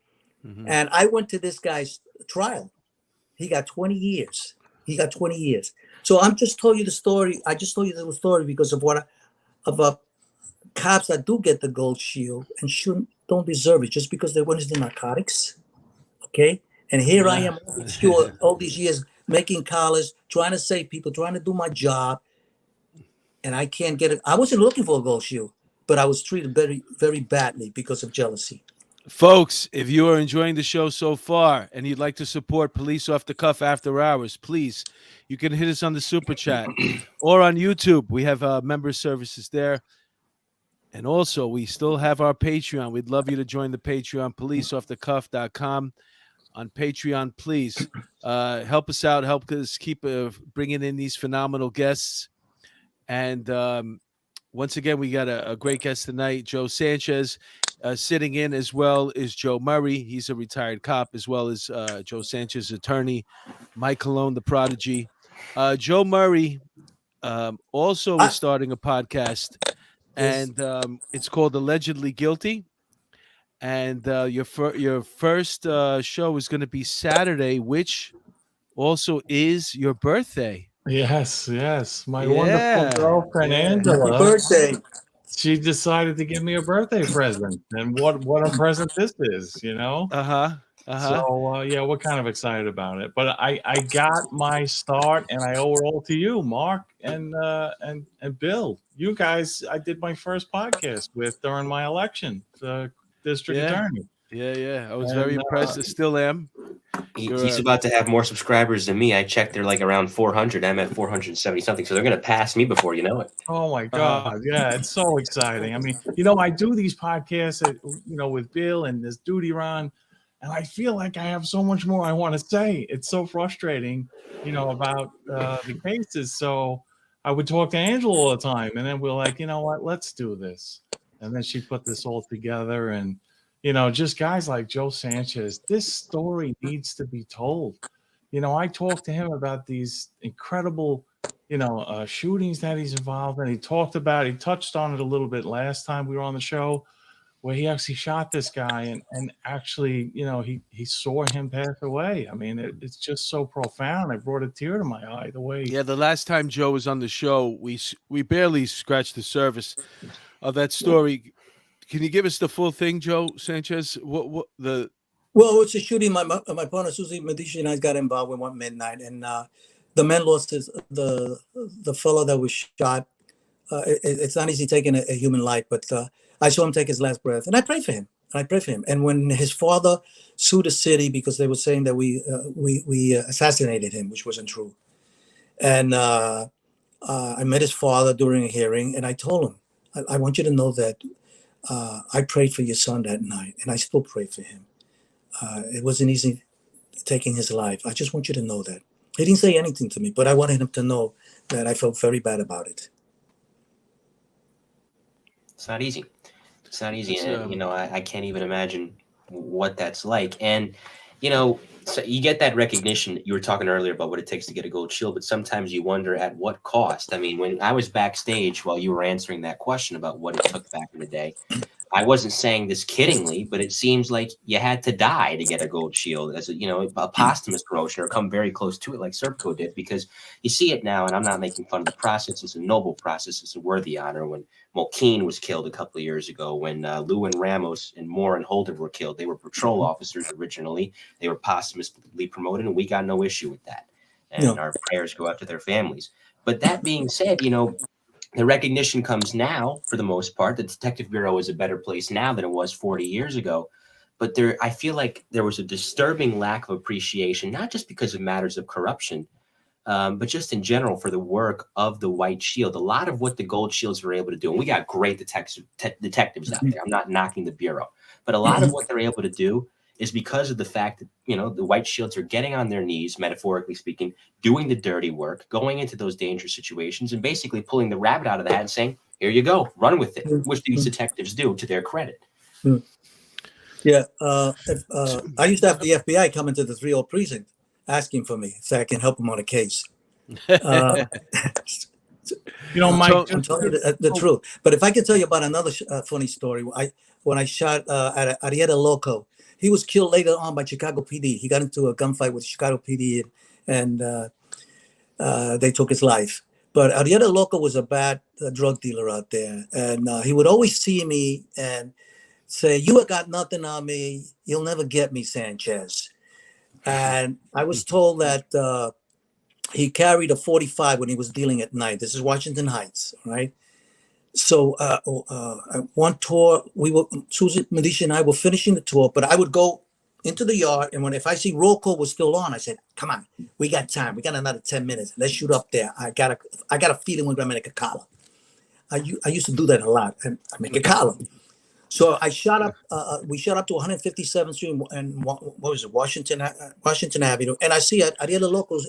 And I went to this guy's trial. He got 20 years. So I'm just told you the story. I just told you the story because of cops that do get the gold shield and don't deserve it just because they went into narcotics. Okay. And here I am all these years making collars, trying to save people, trying to do my job. And I can't get it. I wasn't looking for a gold shield, but I was treated very, very badly because of jealousy. Folks, if you are enjoying the show so far and you'd like to support Police Off the Cuff After Hours, please, you can hit us on the Super Chat or on YouTube. We have member services there. And also, we still have our Patreon. We'd love you to join the Patreon, policeoffthecuff.com. On Patreon, please help us out. Help us keep bringing in these phenomenal guests. And once again, we got a great guest tonight, Joe Sanchez. Sitting in as well is Joe Murray. He's a retired cop, as well as Joe Sanchez's attorney, Mike Colon, the prodigy. Joe Murray also is starting a podcast, and it's called Allegedly Guilty. And your first show is going to be Saturday, which also is your birthday. Yes. My wonderful girlfriend, Angela. Happy birthday. She decided to give me a birthday present. And what a present this is, you know? So, yeah, we're kind of excited about it. But I got my start, and I owe it all to you, Mark and Bill. You guys, I did my first podcast with during my election, the district attorney. Yeah. I was very impressed. I still am. He's about to have more subscribers than me. I checked; they're like around 400. I'm at 470 something, so they're going to pass me before you know it. Oh my God! Yeah, it's so exciting. I mean, you know, I do these podcasts, with Bill and this duty run, and I feel like I have so much more I want to say. It's so frustrating, about the cases. So I would talk to Angela all the time, and then we're like, you know what? Let's do this. And then she put this all together, and just guys like Joe Sanchez, this story needs to be told. I talked to him about these incredible, shootings that he's involved in. He touched on it a little bit last time we were on the show, where he actually shot this guy and actually, he saw him pass away. I mean, it's just so profound. I brought a tear to my eye the way. Yeah, the last time Joe was on the show, we barely scratched the surface of that story. Can you give us the full thing, Joe Sanchez? Well, it's a shooting. My partner Susie Medici and I got involved with one midnight, and the man lost the fellow that was shot. It's not easy taking a human life, but I saw him take his last breath, and I prayed for him. And when his father sued the city because they were saying that we assassinated him, which wasn't true, and I met his father during a hearing, and I told him, I want you to know that I prayed for your son that night, and I still pray for him. It wasn't easy taking his life. I just want you to know that. He didn't say anything to me, but I wanted him to know that I felt very bad about it. It's not easy. And, I can't even imagine what that's like. And, so you get that recognition. You were talking earlier about what it takes to get a gold shield, but sometimes you wonder at what cost. I mean, when I was backstage while you were answering that question about what it took back in the day, I wasn't saying this kiddingly, but it seems like you had to die to get a gold shield as a posthumous promotion or come very close to it like Serpico did, because you see it now, and I'm not making fun of the process. It's a noble process. It's a worthy honor. When Mulkeen was killed a couple of years ago, when Lou and Ramos and Moore and Holder were killed, they were patrol officers originally. They were posthumously promoted, and we got no issue with that. And our prayers go out to their families. But that being said, the recognition comes now, for the most part. The Detective Bureau is a better place now than it was 40 years ago. But I feel like there was a disturbing lack of appreciation, not just because of matters of corruption, but just in general for the work of the White Shield. A lot of what the Gold Shields were able to do, and we got great detectives out there. I'm not knocking the Bureau. But a lot of what they're able to do is because of the fact that, the White Shields are getting on their knees, metaphorically speaking, doing the dirty work, going into those dangerous situations, and basically pulling the rabbit out of the hat and saying, here you go, run with it, which these detectives do to their credit. Yeah. I used to have the FBI come into the 3-0 precinct asking for me so I can help them on a case. Mike, I'm telling you the truth. But if I can tell you about another funny story, when I shot at Arietta Loco, he was killed later on by Chicago PD. He got into a gunfight with Chicago PD, and they took his life. But Arietta Loco was a bad drug dealer out there, and he would always see me and say, "You have got nothing on me. You'll never get me, Sanchez." And I was told that he carried a .45 when he was dealing at night. This is Washington Heights, right? So one tour, Susie Medici and I were finishing the tour, but I would go into the yard, and if I see roll call was still on, I said, "Come on, we got time. We got another 10 minutes. Let's shoot up there. I got a feeling we're gonna make a column." I used to do that a lot, and I make a column. So I shot up. We shot up to 157th Street and what was it, Washington Avenue, and I see Ariel Locos.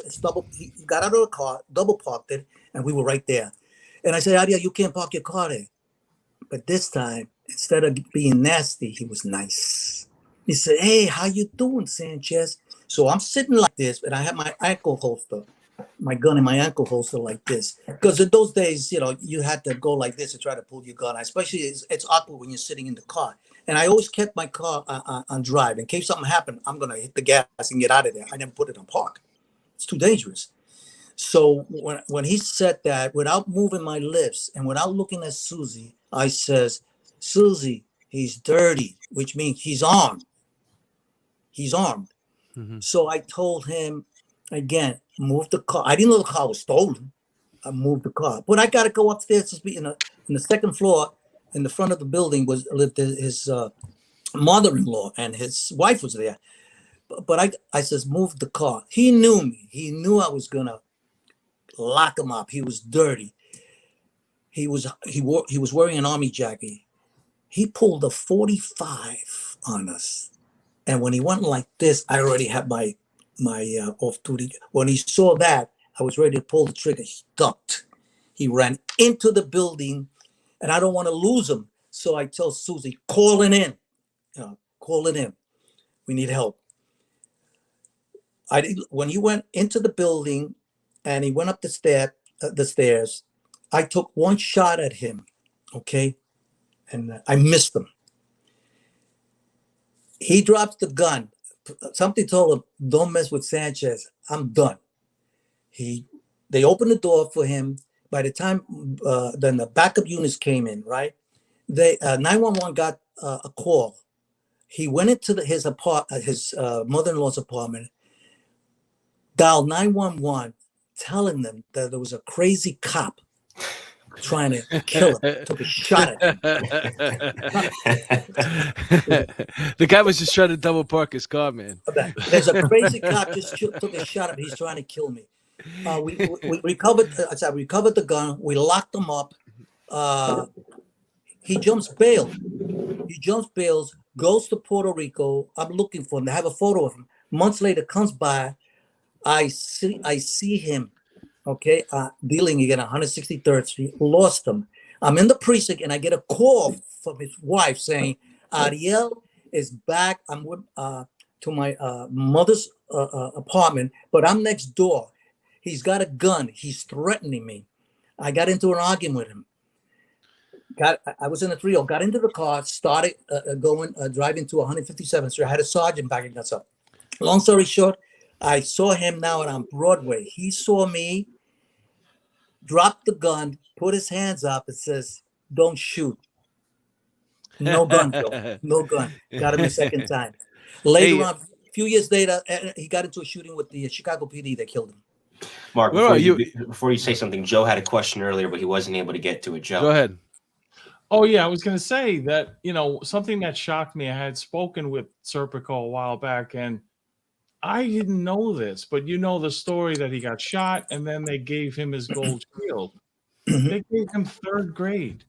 He got out of the car, double parked it, and we were right there. And I said, "Ariel, you can't park your car there." But this time, instead of being nasty, he was nice. He said, "Hey, how you doing, Sanchez?" So I'm sitting like this, and I have my ankle holster, my gun in my ankle holster like this. Because in those days, you had to go like this to try to pull your gun. Especially, it's awkward when you're sitting in the car. And I always kept my car on drive. In case something happened, I'm going to hit the gas and get out of there. I never put it on park. It's too dangerous. So when he said that, without moving my lips and without looking at Susie, I says, "Susie, he's dirty," which means he's armed. He's armed. Mm-hmm. So I told him again, move the car. I didn't know the car was stolen. I moved the car, but I got to go upstairs to be in the second floor. In the front of the building lived his mother-in-law, and his wife was there. But I says, move the car. He knew me. He knew I was gonna lock him up. He was dirty. He was wearing an army jacket. He pulled a 45 on us, and when he went like this, I already had my off duty. When he saw that, I was ready to pull the trigger. He ducked. He ran into the building, and I don't want to lose him. So I tell Susie, call it in. Call it in. We need help. When he went into the building and he went up the stairs, I took one shot at him, okay? And I missed him. He drops the gun. Something told him, "Don't mess with Sanchez. I'm done." They opened the door for him. By the time then the backup units came in, right? 911 got a call. He went into his mother-in-law's apartment, dialed 911, telling them that there was a crazy cop trying to kill him. Took a shot at him. The guy was just trying to double park his car, man. There's a crazy cop just took a shot at me. He's trying to kill me. We recovered. We recovered the gun. We locked him up. He jumps bail. Goes to Puerto Rico. I'm looking for him. I have a photo of him. Months later, comes by. I see him. Okay, dealing again, 163rd Street. Lost him. I'm in the precinct, and I get a call from his wife saying, "Ariel is back. I'm with to my mother's apartment, but I'm next door. He's got a gun. He's threatening me." I got into an argument with him. I was in a 3-0. Got into the car. Started driving to 157th Street. I had a sergeant backing us up. Long story short, I saw him now on Broadway. He saw me, dropped the gun, put his hands up, and says, "Don't shoot." No gun, Joe. No gun. Got him the second time. Later on, a few years later, he got into a shooting with the Chicago PD. They killed him. Mark, before you say something, Joe had a question earlier, but he wasn't able to get to it. Joe, go ahead. Oh, yeah, I was going to say that, something that shocked me. I had spoken with Serpico a while back, and I didn't know this, but the story that he got shot, and then they gave him his gold shield. They gave him third grade.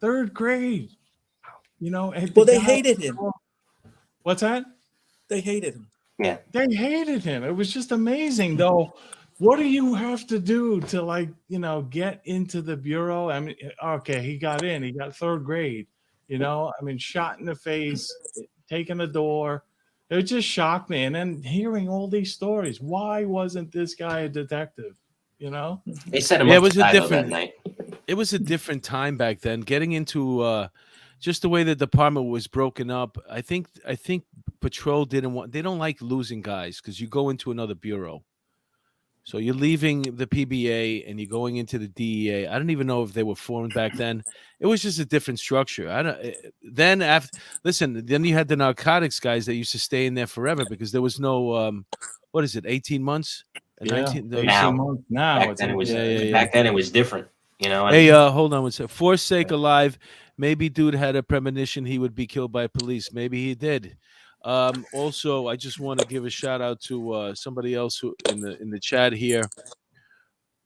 Third grade. Well, they hated him. What's that? They hated him. Yeah. They hated him. It was just amazing, though. What do you have to do to get into the bureau? I mean, okay, he got in. He got third grade. Shot in the face, taking the door. It just shocked me. And then hearing all these stories, why wasn't this guy a detective? They set him up. It was a different time back then. Getting into just the way the department was broken up. I think Patrol they don't like losing guys because you go into another bureau. So you're leaving the PBA and you're going into the DEA. I don't even know if they were formed back then. It was just a different structure. Then you had the narcotics guys that used to stay in there forever because there was no 18 months? 18 months now. Back then it was different. You know, and Hey, hold on one second. Forsake alive. Maybe dude had a premonition he would be killed by police. Maybe he did. Also, I just want to give a shout out to somebody else who in the chat here.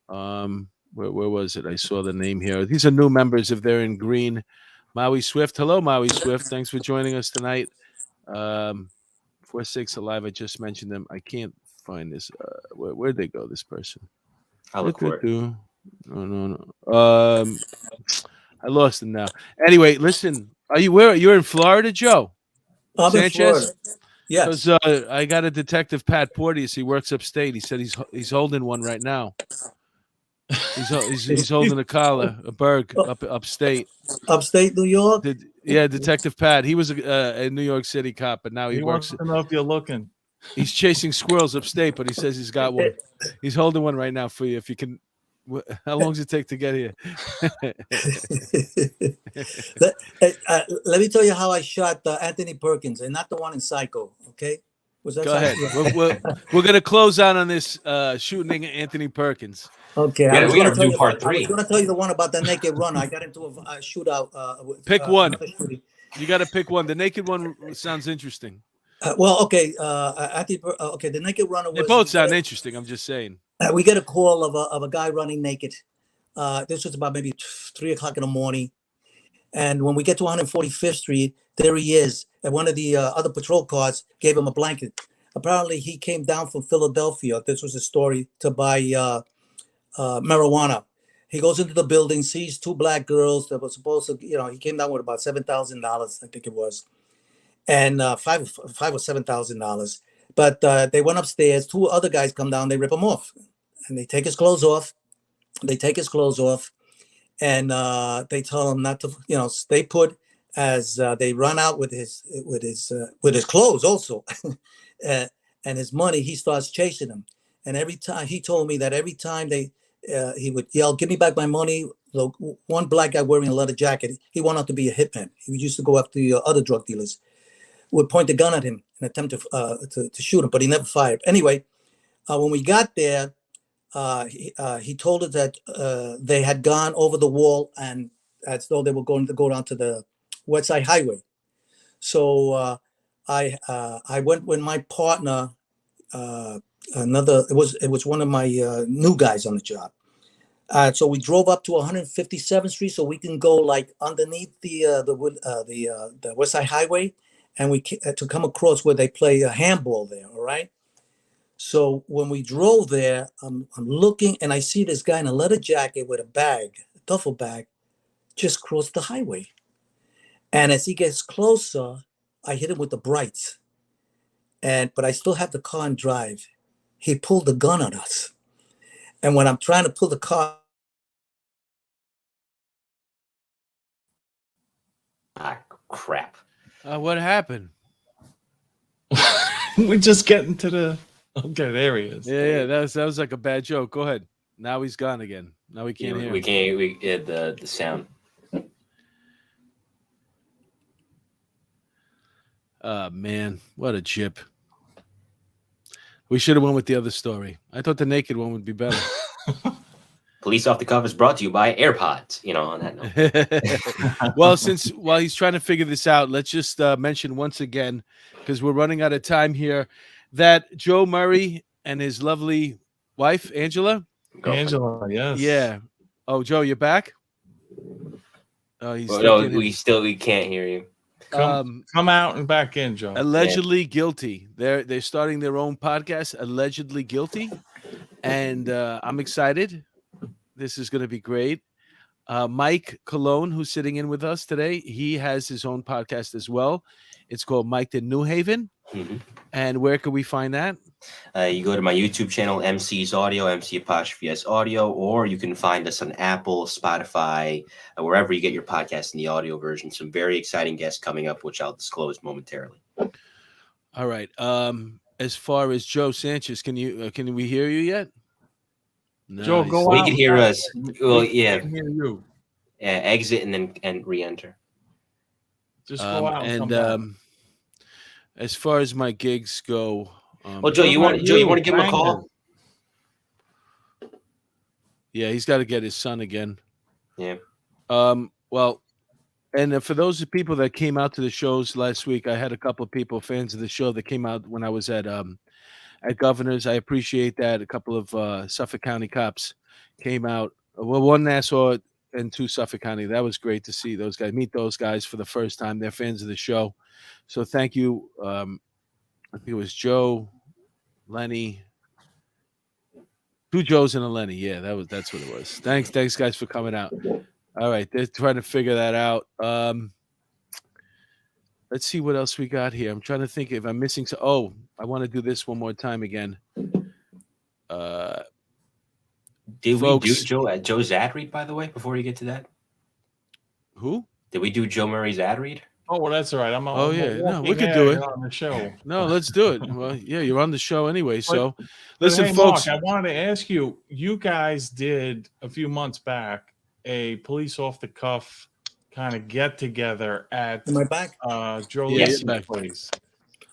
Where was it? I saw the name here. These are new members if they're in green. Maui Swift. Hello, Maui Swift. Thanks for joining us tonight. 46 alive. I just mentioned them. I can't find this. Where'd they go? This person. I'll look for it. No. I lost him now. Anyway, listen. Are you where? You're in Florida, Joe? I'm in Florida. Sanchez? Yes. Because I got a detective, Pat Porteous. He works upstate. He said he's holding one right now. He's holding a collar, a berg upstate. Upstate New York? Yeah, Detective Pat. He was a New York City cop, but now he works. wants to know if you're looking. He's chasing squirrels upstate, but he says he's got one. He's holding one right now for you. If you can, how long does it take to get here? Let me tell you how I shot Anthony Perkins, and not the one in Psycho. Okay, Go ahead. We're gonna close out on this shooting Anthony Perkins. Okay, Yeah, we gotta do part I 3. was going to tell you the one about the naked runner. I got into a shootout. Pick one. You got to pick one. The naked one sounds interesting. Well, okay. Okay, the naked runner. They both sound interesting. I'm just saying. We get a call of a guy running naked. This was about maybe 3 o'clock in the morning, and when we get to 145th Street, there he is. And one of the other patrol cars gave him a blanket. Apparently, he came down from Philadelphia. This was a story to buy marijuana. He goes into the building, sees 2 black girls that were supposed to, he came down with about $7,000, I think it was, and five or $7,000. But they went upstairs. 2 other guys come down. They rip him off, and they take his clothes off. And they tell him not to, stay put. As they run out with his clothes also, and his money, he starts chasing them. And every time he told me that every time he would yell, "Give me back my money." So one black guy wearing a leather jacket, he wanted to be a hitman. He used to go after the other drug dealers. Would point the gun at him and attempt to shoot him, but he never fired. Anyway, when we got there, he told us that they had gone over the wall and as though they were going to go down to the West Side Highway. So I went with my partner. It was one of my new guys on the job. So we drove up to 157th Street so we can go like underneath the West Side Highway, and we to come across where they play handball there. All right. So when we drove there, I'm looking and I see this guy in a leather jacket with a duffel bag, just cross the highway. And as he gets closer, I hit him with the brights. But I still have the car and drive. He pulled the gun on us. And when I'm trying to pull the car. Ah, crap. What happened? We're just getting to the. Okay, there he is. Yeah. That was like a bad joke. Go ahead. Now he's gone again. Now we can't hear. We can't. The sound. Man, what a chip. We should have went with the other story. I thought the naked one would be better. Police Off the Cuff is brought to you by AirPods. On that note. Well, while he's trying to figure this out, let's just mention once again, because we're running out of time here, that Joe Murray and his lovely wife, Angela. Angela, yes. Yeah. Oh, Joe, you're back? We can't hear you. Come out and back in, Joe. Allegedly guilty. They're starting their own podcast, Allegedly Guilty, and I'm excited. This is going to be great. Mike Colon, who's sitting in with us today, he has his own podcast as well. It's called Mike in New Haven. Mm-hmm. And where can we find that? You go to my YouTube channel, MC's Audio, MC''S Audio, or you can find us on Apple, Spotify, wherever you get your podcast in the audio version. Some very exciting guests coming up, which I'll disclose momentarily. All right. As far as Joe Sanchez, can we hear you yet? No, Joe, go we out. can hear us. Well, yeah. Can hear you. Exit and re-enter. Just go out and come back. As far as my gigs go, well, Joe, you want to give him a call? Yeah, he's got to get his son again. Yeah. Well, and for those people that came out to the shows last week, I had a couple of people, fans of the show, that came out when I was at Governor's. I appreciate that. A couple of Suffolk County cops came out. Well, one Nassau and 2 Suffolk County. That was great to see those guys, meet those guys for the first time. They're fans of the show. So thank you. I think it was Joe, Lenny, 2 Joes and a Lenny. Yeah, that's what it was. Thanks guys for coming out. All right, they're trying to figure that out. Let's see what else we got here. I'm trying to think if I'm missing. I want to do this one more time again. Did folks, we do Joe's ad read, by the way, before you get to that? Who? Did we do Joe Murray's ad read? Oh, well, that's all right. No, we could do it on the show. No, let's do it. Well, yeah, you're on the show anyway. So, listen, hey, folks. Mark, I wanted to ask you. You guys did a few months back a police off the cuff kind of get together at Am I back? Joe Yes, Lee's place.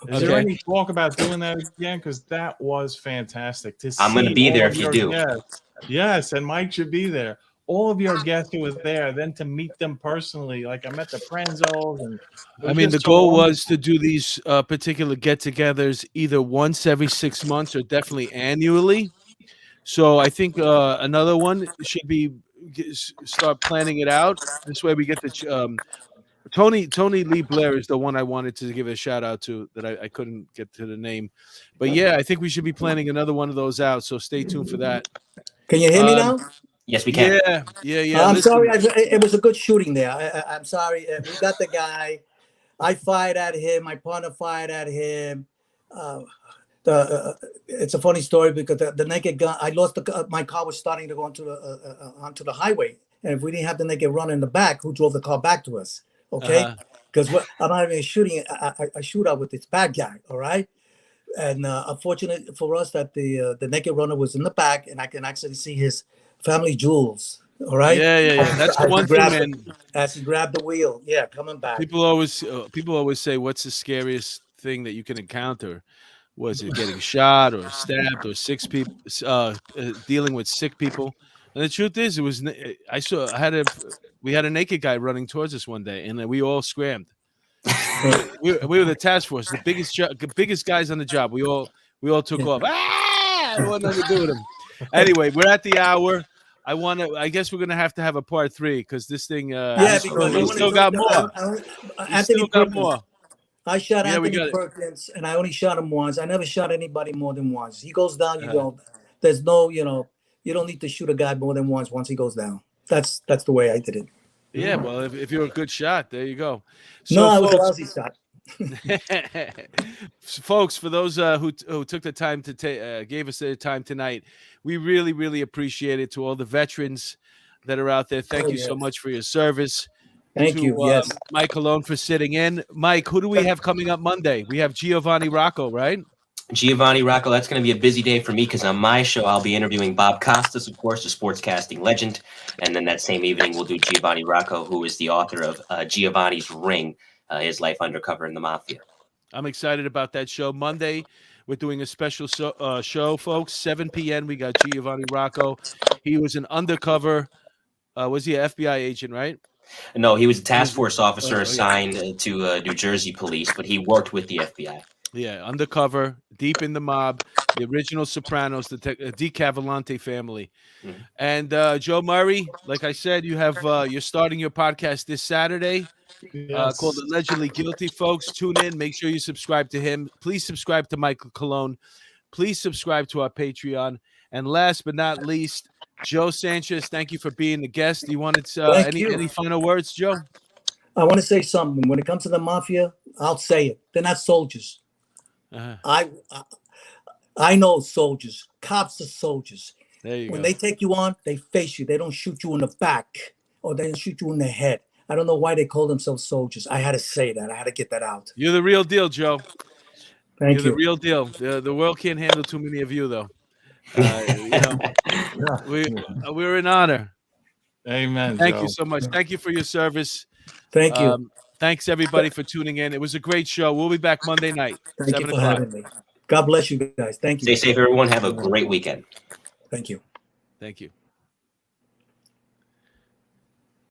Is Okay. there any talk about doing that again? Because that was fantastic. I'm going to be there if you do. Guests. Yes, and Mike should be there. All of your guests who were there, then to meet them personally. Like I met the Prenzos. And I mean, the goal was to do these particular get-togethers either once every 6 months or definitely annually. So I think another one should be start planning it out. This way we get the Tony Lee Blair is the one I wanted to give a shout out to that I couldn't get to the name. But yeah, I think we should be planning another one of those out. So stay tuned for that. Can you hear me now? Yes, we can. Yeah. I'm listen. sorry. It was a good shooting there. I'm sorry. We got the guy. I fired at him. My partner fired at him. It's a funny story because the naked gun. I lost my car was starting to go onto the highway, and if we didn't have the naked runner in the back, who drove the car back to us? Okay, because I'm not even shooting. I shoot out with this bad guy. All right. And unfortunate for us that the naked runner was in the back, and I can actually see his family jewels. All right. Yeah. That's the one thing, man. As he grabbed the wheel, coming back. People always say, "What's the scariest thing that you can encounter?" Was it getting shot or stabbed or dealing with sick people? And the truth is, we had a naked guy running towards us one day, and we all scrammed. we were the task force, the biggest guys on the job. We all took off. I don't want nothing to do with him. Anyway, we're at the hour. I guess we're gonna have to have a part 3 because this thing. Because we still got more. Anthony Perkins. I shot Yeah, Anthony Perkins, and I only shot him once. I never shot anybody more than once. He goes down, you go. There's no, you don't need to shoot a guy more than once. Once he goes down, that's the way I did it. Yeah, well, if you're a good shot, there you go. So, no, I was a lousy shot. Folks, for those who took the time to gave us their time tonight, we really, really appreciate it. To all the veterans that are out there, thank you so much for your service. Thank you. Yes, Mike Colon for sitting in. Mike, who do we have coming up Monday? We have Giovanni Rocco, right? Giovanni Rocco, that's going to be a busy day for me because on my show, I'll be interviewing Bob Costas, of course, the sportscasting legend. And then that same evening, we'll do Giovanni Rocco, who is the author of Giovanni's Ring, his life undercover in the mafia. I'm excited about that show. Monday, we're doing a special show, folks. 7 p.m. We got Giovanni Rocco. He was an undercover. Was he an FBI agent, right? No, he was a task force officer assigned to New Jersey Police, but he worked with the FBI. Yeah, undercover, deep in the mob, the original Sopranos, the DeCavalante family. Mm-hmm. And Joe Murray, like I said, you have you're starting your podcast this Saturday called Allegedly Guilty. Folks, tune in. Make sure you subscribe to him. Please subscribe to Michael Colon. Please subscribe to our Patreon. And last but not least, Joe Sanchez, thank you for being a guest. You wanted any final words, Joe? I want to say something. When it comes to the mafia, I'll say it. They're not soldiers. I know soldiers. Cops are soldiers. When they take you on, they face you. They don't shoot you in the back or they don't shoot you in the head. I don't know why they call themselves soldiers. I had to say that. I had to get that out. You're the real deal, Joe. Thank you. You're the real deal. The world can't handle too many of you, though. We're in honor. Amen. Thank you so much. Thank you for your service. Thank you. Thanks everybody for tuning in. It was a great show. We'll be back Monday night. Thank you for having me. God bless you guys. Thank you. Stay safe, everyone. Have a great weekend. Thank you. Thank you.